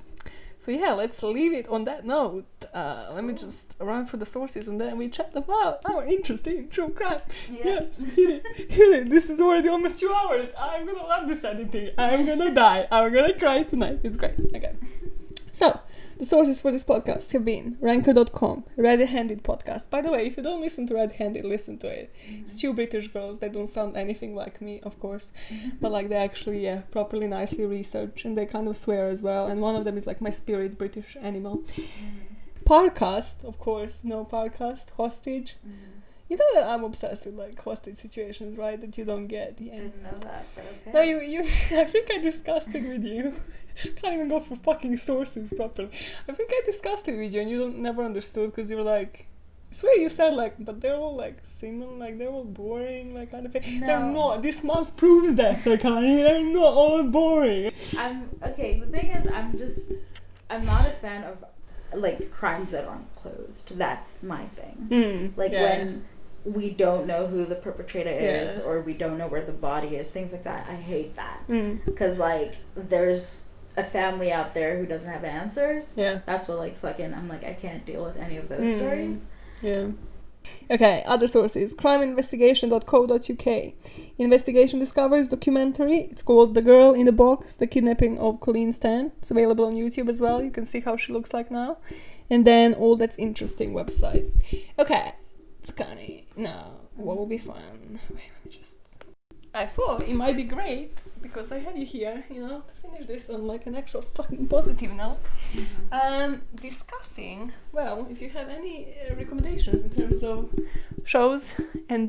So yeah, let's leave it on that note. Let me just run through the sources and then we chat about our interesting true crime. Yes, hit it. This is already almost 2 hours. I'm gonna love this editing. I'm gonna die. I'm gonna cry tonight. It's great. Okay. So, the sources for this podcast have been Ranker.com, Red-Handed Podcast. By the way, if you don't listen to Red-Handed, listen to it. It's 2 British girls. They don't sound anything like me, of course. But like they actually, properly, nicely research. And they kind of swear as well. And one of them is like my spirit British animal. Parcast, of course. No Parcast. Hostage. You know that I'm obsessed with like hostage situations, right? That you don't get. Yeah. Didn't know that, but okay. No, you I think I discussed it with you. Can't even go for fucking sources properly. I think I discussed it with you and you never understood because you were like, I swear you said like, but they're all like similar, like they're all boring, like kind of thing. No. They're not. This month proves that, Sakani. They're not all boring. Okay, the thing is, I'm not a fan of like crimes that aren't closed. That's my thing. When we don't know who the perpetrator is or we don't know where the body is, things like that. I hate that. Because like there's a family out there who doesn't have answers. Yeah. That's what like fucking I'm like I can't deal with any of those stories. Yeah. Okay, other sources. Crimeinvestigation.co.uk. Investigation discovers documentary. It's called The Girl in the Box, The Kidnapping of Colleen Stan. It's available on YouTube as well. You can see how she looks like now. And then All That's Interesting website. Okay. It's Connie. Now, what will be fun? Wait, let me just... I thought it might be great because I have you here, to finish this on like an actual fucking positive note. Discussing, well, if you have any recommendations in terms of shows and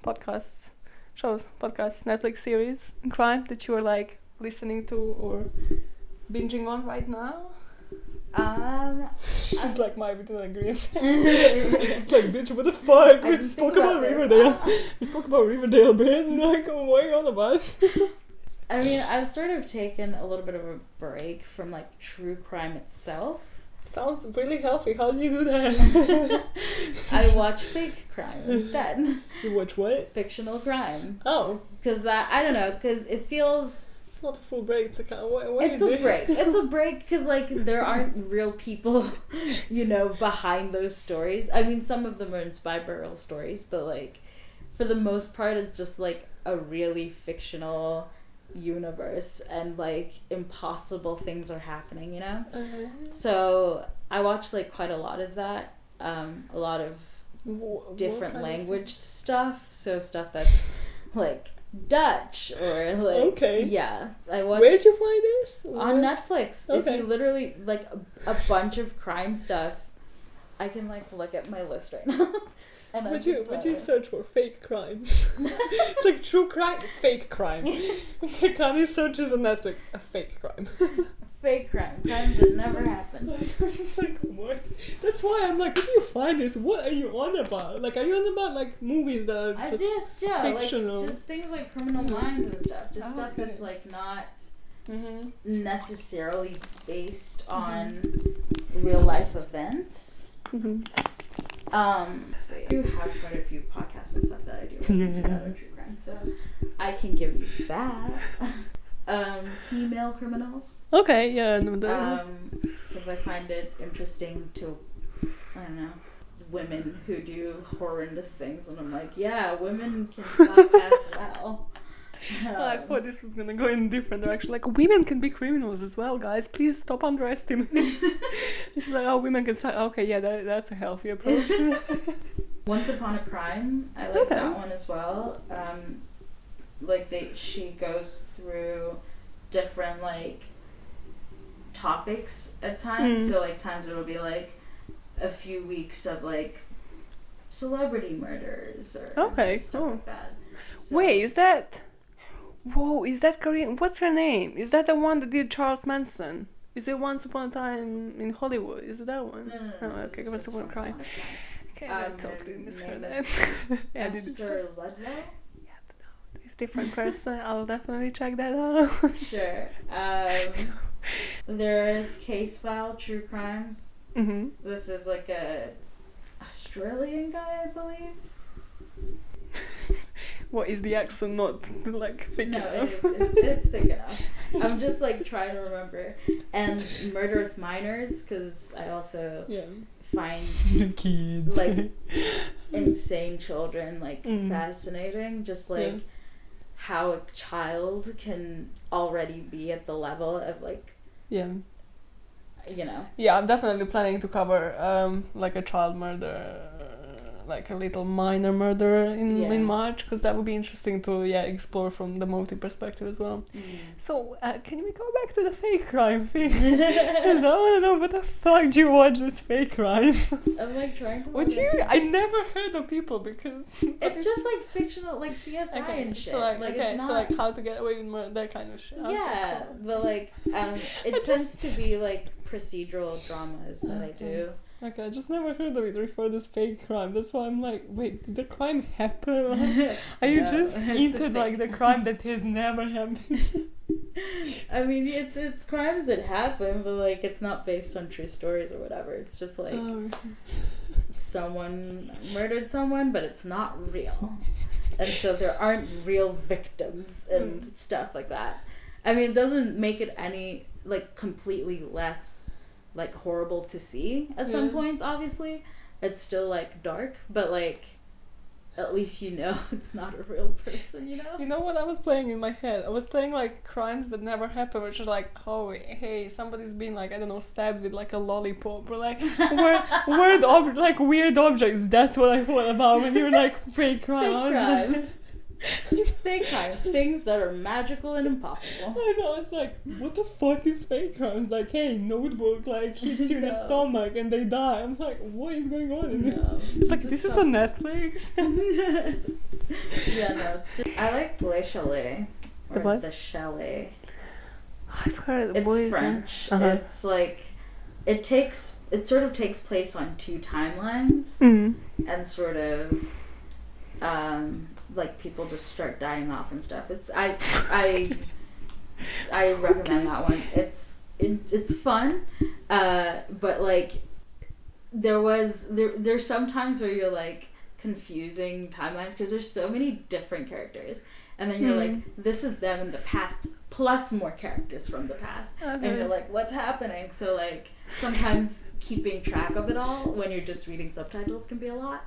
podcasts, Netflix series, and crime that you are like listening to or binging on right now. She's like, we didn't agree. It's like, bitch, what the fuck? We spoke about Riverdale. We spoke about Riverdale, Ben. Like, what are you on about? I mean, I've sort of taken a little bit of a break from like true crime itself. Sounds really healthy. How do you do that? I watch fake crime instead. You watch what? Fictional crime. Oh. Because I don't know, because it feels... It's not a full break. It's a kind of, what it's a break. It's a break because like there aren't real people, behind those stories. I mean, some of them are inspired by real stories, but like for the most part, it's just like a really fictional universe and like impossible things are happening. So I watched like quite a lot of that. A lot of different language stuff. So stuff that's like Dutch or like I watched. Where'd you find this? On Netflix. Okay. If you literally like a bunch of crime stuff, I can like look at my list right now. And would you search for fake crime? It's like true crime, fake crime. It's like how these searches on Netflix, a fake crime. Fake crime, crimes that never happened. It's like, what? That's why I'm like, where do you find this? What are you on about? Like, are you on about like movies that are just fictional? Like, just things like Criminal Minds and stuff. Just stuff that's like not necessarily based on real life events. I do have quite a few podcasts and stuff that I do listen to that are true crime, so I can give you that. Female criminals. Okay, yeah. Because I find it interesting to, women who do horrendous things, and I'm like, yeah, women can suck as well. I thought this was gonna go in a different direction. Like, women can be criminals as well, guys. Please stop underestimating. It's like, oh, women can suck. Okay, yeah, that's a healthy approach. Once Upon a Crime, I like that one as well. She goes through different like topics at times. So like times it'll be like a few weeks of like celebrity murders or stuff like that. So, wait, is that Korean? What's her name? Is that the one that did Charles Manson? Is it Once Upon a Time in Hollywood? Is it that one? No. Okay, Once Upon a Crime. Okay, I totally misheard that. Esther Ludlow? Different person. I'll definitely check that out. Sure. There's Case File True Crimes. This is like a Australian guy, I believe. What is the accent not like thick No, enough? it's thick enough. I'm just like trying to remember. And murderous minors, because I also find kids like insane children like fascinating. Just like how a child can already be at the level of like Yeah, I'm definitely planning to cover like a child murder, like a little minor murder in March, because that would be interesting to explore from the motive perspective as well. So can we go back to the fake crime thing? Because I want to know, what the fuck do you watch this fake crime? I'm like trying to. I never heard of people, because it's just like fictional, like CSI and shit. So like, it's not... so like How to Get Away with Murder, that kind of shit. Yeah, cool. but like it tends to be like procedural dramas that I do. Okay, I just never heard of it referred as fake crime. That's why I'm like, wait, did the crime happen? Like, are you just into like the crime that has never happened? I mean, it's crimes that happen, but like it's not based on true stories or whatever. It's just like someone murdered someone, but it's not real, and so there aren't real victims and stuff like that. I mean, it doesn't make it any like completely less like horrible to see at some points. Obviously it's still like dark, but like at least it's not a real person, You know what I was playing in my head? I was playing like crimes that never happen, which is like, oh hey, somebody's been like, I don't know, stabbed with like a lollipop, or like weird objects. That's what I thought about when you were like fake crime. Fake crime, things that are magical and impossible. I know, it's like, what the fuck is fake crime? It's like, hey, notebook like hits you in the stomach and they die. I'm like, what is going on in this? It's like, this is on Netflix. It's just, I like Le Chalet. The what? The Chalet. I've heard it's French. It's like it sort of takes place on two timelines and sort of like people just start dying off and stuff. I recommend that one. It's fun, but like there's some times where you're like confusing timelines because there's so many different characters, and then you're like, this is them in the past plus more characters from the past, and you're like, what's happening? So like sometimes keeping track of it all when you're just reading subtitles can be a lot.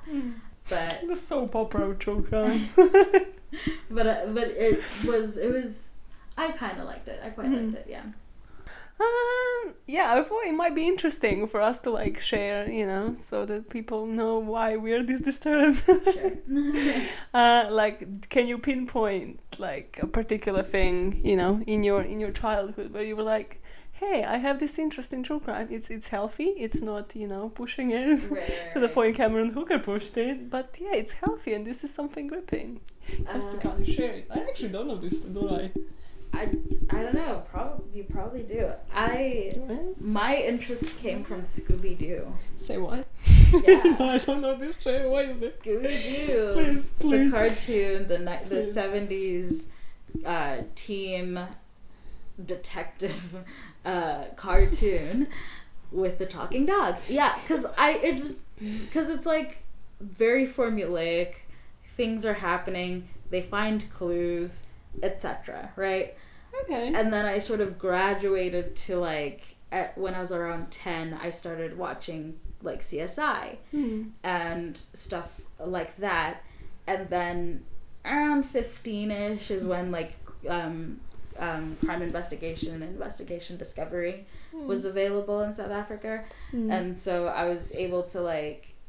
But the soap opera true crime. but it was I kind of liked it. I quite liked it. I thought it might be interesting for us to like share, so that people know why we're this disturbed. Sure. Like, can you pinpoint like a particular thing, in your childhood where you were like, hey, I have this interest in true crime. It's healthy. It's not, pushing it to the point Cameron Hooker pushed it. But yeah, it's healthy, and this is something gripping. That's the kind of share it. I actually don't know this, do I? I don't know. You probably do. My interest came from Scooby-Doo. Say what? Yeah. No, I don't know this shit. What is it? Scooby-Doo. Please. The cartoon, the 70s team detective cartoon with the talking dog. Yeah, because it's like very formulaic. Things are happening. They find clues, etc. Right? Okay. And then I sort of graduated to like when I was around 10, I started watching like CSI and stuff like that. And then around 15ish is when like crime investigation and investigation discovery was available in South Africa. And so I was able to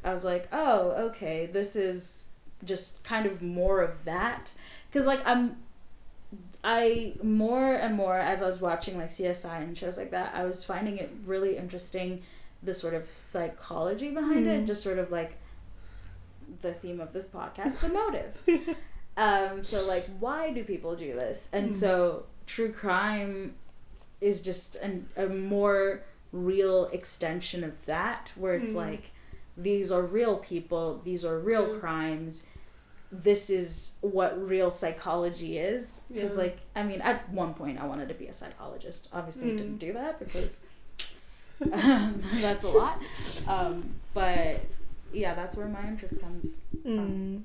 I was like, oh, okay, this is just kind of more of that. Because like I more and more as I was watching like CSI and shows like that, I was finding it really interesting, the sort of psychology behind it, just sort of like the theme of this podcast, the motive. So like, why do people do this? And so true crime is just a more real extension of that, where it's like, these are real people, these are real crimes, this is what real psychology is. Because like, I mean, at one point I wanted to be a psychologist. Obviously I didn't do that because that's a lot. But yeah, that's where my interest comes from.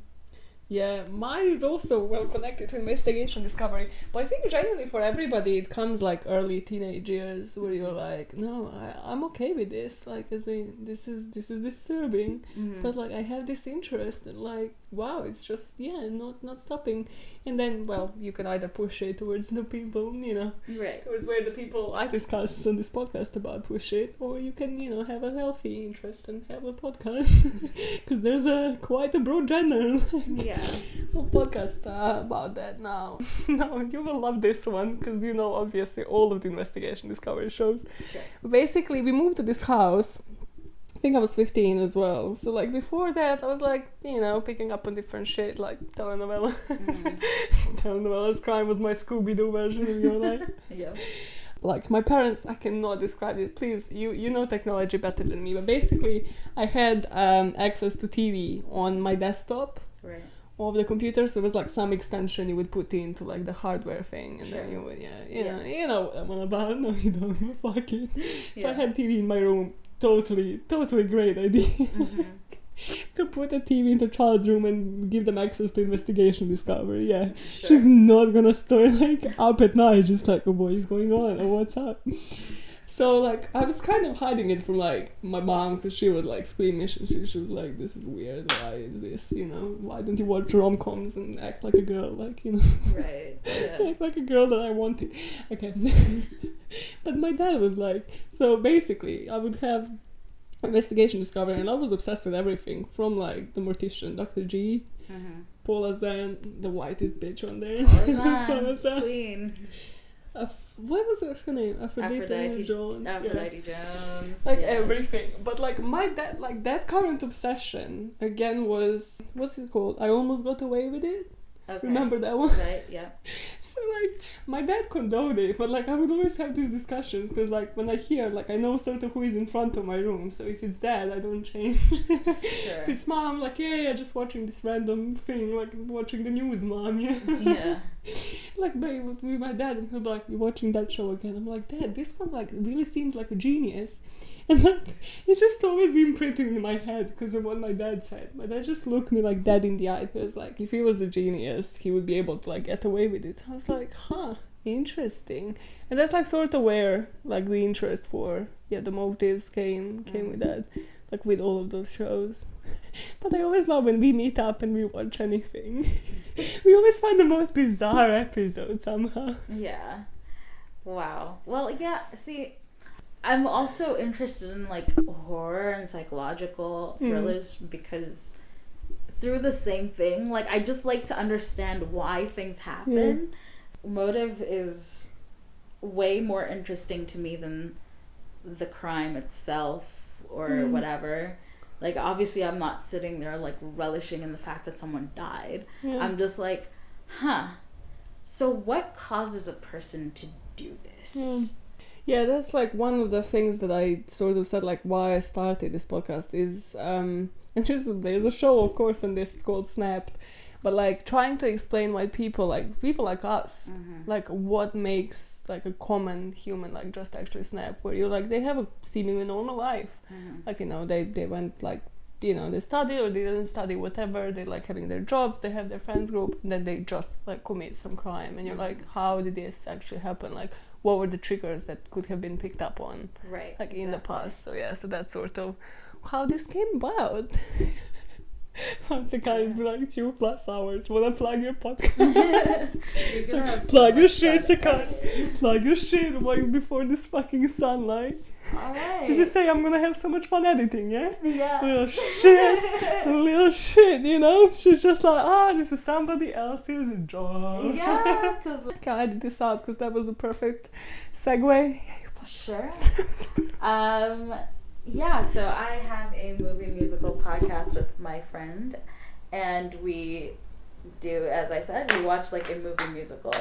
Yeah, mine is also well connected to investigation discovery. But I think generally for everybody it comes like early teenage years where you're like, no, I'm okay with this. Like as in this is disturbing. But like I have this interest and like wow, it's just not stopping. And then well, you can either push it towards the people, Right. towards where the people I discuss on this podcast about push it, or you can, have a healthy interest and have a podcast. Because there's quite a broad genre. Yeah. We'll podcast about that now. No, you will love this one because obviously all of the investigation discovery shows. Sure. Basically, we moved to this house. I think I was 15 as well. So like before that, I was like, picking up on different shit like telenovela. Telenovelas crime was my Scooby-Doo version of your life. Yeah. Like my parents, I cannot describe it. Please, you know technology better than me. But basically, I had access to TV on my desktop. Right. Of the computer, so it was like some extension you would put into like the hardware thing, and Sure. then you would, you know what I'm on about. No, you don't. Fuck it. So I Yeah. had TV in my room. Totally great idea. To put a TV into a child's room and give them access to investigation discovery. Yeah, Sure. she's not gonna stay like up at night, just like, oh, what is going on or what's up. So like I was kind of hiding it from like my mom because she was like squeamish and she was like, this is weird, why is this, why don't you watch rom-coms and act like a girl, like, Right. Yeah. act like a girl that I wanted. Okay. But my dad was like, so basically I would have investigation discovery and I was obsessed with everything from like the mortician, Dr. G, Paula Zan, the whitest bitch on there. Paula Zan. Queen. What was her name? Aphrodite Jones. Aphrodite Jones. Like yes. everything. But like my dad, like that current obsession again was, what's it called? I Almost Got Away With It. Okay. Remember that one? Right, yeah. So like my dad condoned it, but like I would always have these discussions because like when I hear, like I know sort of who is in front of my room, so if it's dad I don't change. Sure. If it's mom, like yeah, just watching this random thing, like watching the news, mom, yeah. Yeah. Like with my dad, and he'll be like, you're watching that show again. I'm like, Dad, this one like really seems like a genius. And like it's just always imprinted in my head because of what my dad said. My dad just looked me like dead in the eye because like if he was a genius he would be able to like get away with it. I was like, huh, interesting. And that's like sort of where like the interest for the motives came with that, like with all of those shows. But I always love when we meet up and we watch anything. We always find the most bizarre episode somehow. Yeah. Wow. Well, yeah, see, I'm also interested in like horror and psychological thrillers because through the same thing, like I just like to understand why things happen. Motive is way more interesting to me than the crime itself or whatever. Like obviously I'm not sitting there like relishing in the fact that someone died. I'm just like, so what causes a person to do this? Yeah, that's like one of the things that I sort of said, like why I started this podcast is and there's a show of course on this, it's called Snapped, but like trying to explain why people like us, like what makes like a common human like just actually snap, where you're like they have a seemingly normal life, like they went like they study or they didn't study, whatever, they like having their jobs, they have their friends group, and then they just like commit some crime, and you're like, how did this actually happen? Like what were the triggers that could have been picked up on, right? Like in the past. So so that's sort of how this came about. Once a guys be like 2+ hours. Wanna plug your podcast? Plug your shit, Sakai. Plug your shit like before this fucking sunlight. Alright. Did you say I'm gonna have so much fun editing, yeah? Yeah. Little shit, She's just like, this is somebody else's job. Yeah, because... Okay, I'll edit this out because that was a perfect segue. Sure. Yeah, so I have a movie musical podcast with my friend, and we do, as I said, we watch like a movie musical,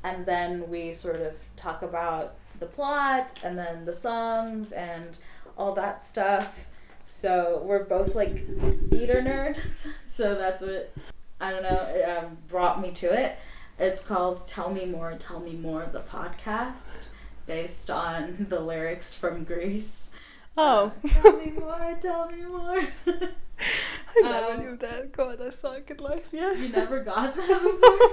and then we sort of talk about the plot, and then the songs, and all that stuff. So we're both like theater nerds, so that's what, I don't know, brought me to it. It's called Tell Me More, the podcast, based on the lyrics from Grease. Oh. Tell me more, tell me more. I I never knew that. God, I suck at life. Yeah. You never got that before?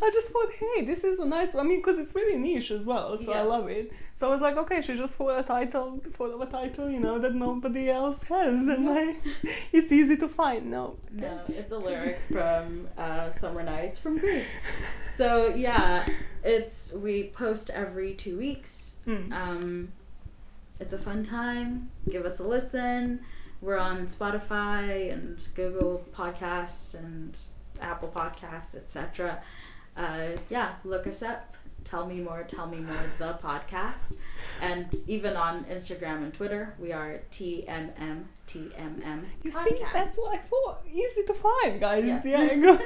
I just thought, hey, this is a nice. I mean, because it's really niche as well, so I Yeah. love it. So I was like, okay, she just thought of a title, that nobody else has, and like, it's easy to find. No. No, it's a lyric from Summer Nights from Greece. So yeah, we post every 2 weeks. It's a fun time. Give us a listen. We're on Spotify and Google Podcasts and Apple Podcasts, etc. Look us up. Tell me more, the podcast. And even on Instagram and Twitter, we are TMM. You podcast. see, that's what I thought. Easy to find, guys. Yeah. Go.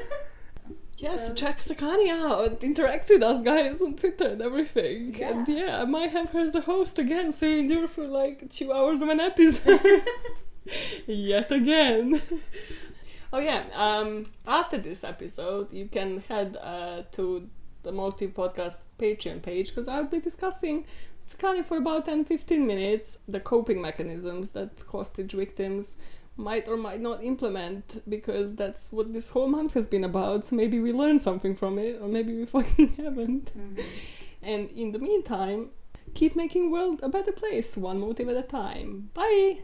Yes, So- check Sakani out. Interact with us, guys, on Twitter and everything. Yeah. And I might have her as a host again, sitting there for like 2 hours of an episode. Yet again. Oh yeah, after this episode, you can head to the Motive Podcast Patreon page, because I'll be discussing Sakani for about 10-15 minutes the coping mechanisms that hostage victims might or might not implement, because that's what this whole month has been about. So maybe we learned something from it, or maybe we fucking haven't. And in the meantime, keep making world a better place, one motive at a time. Bye!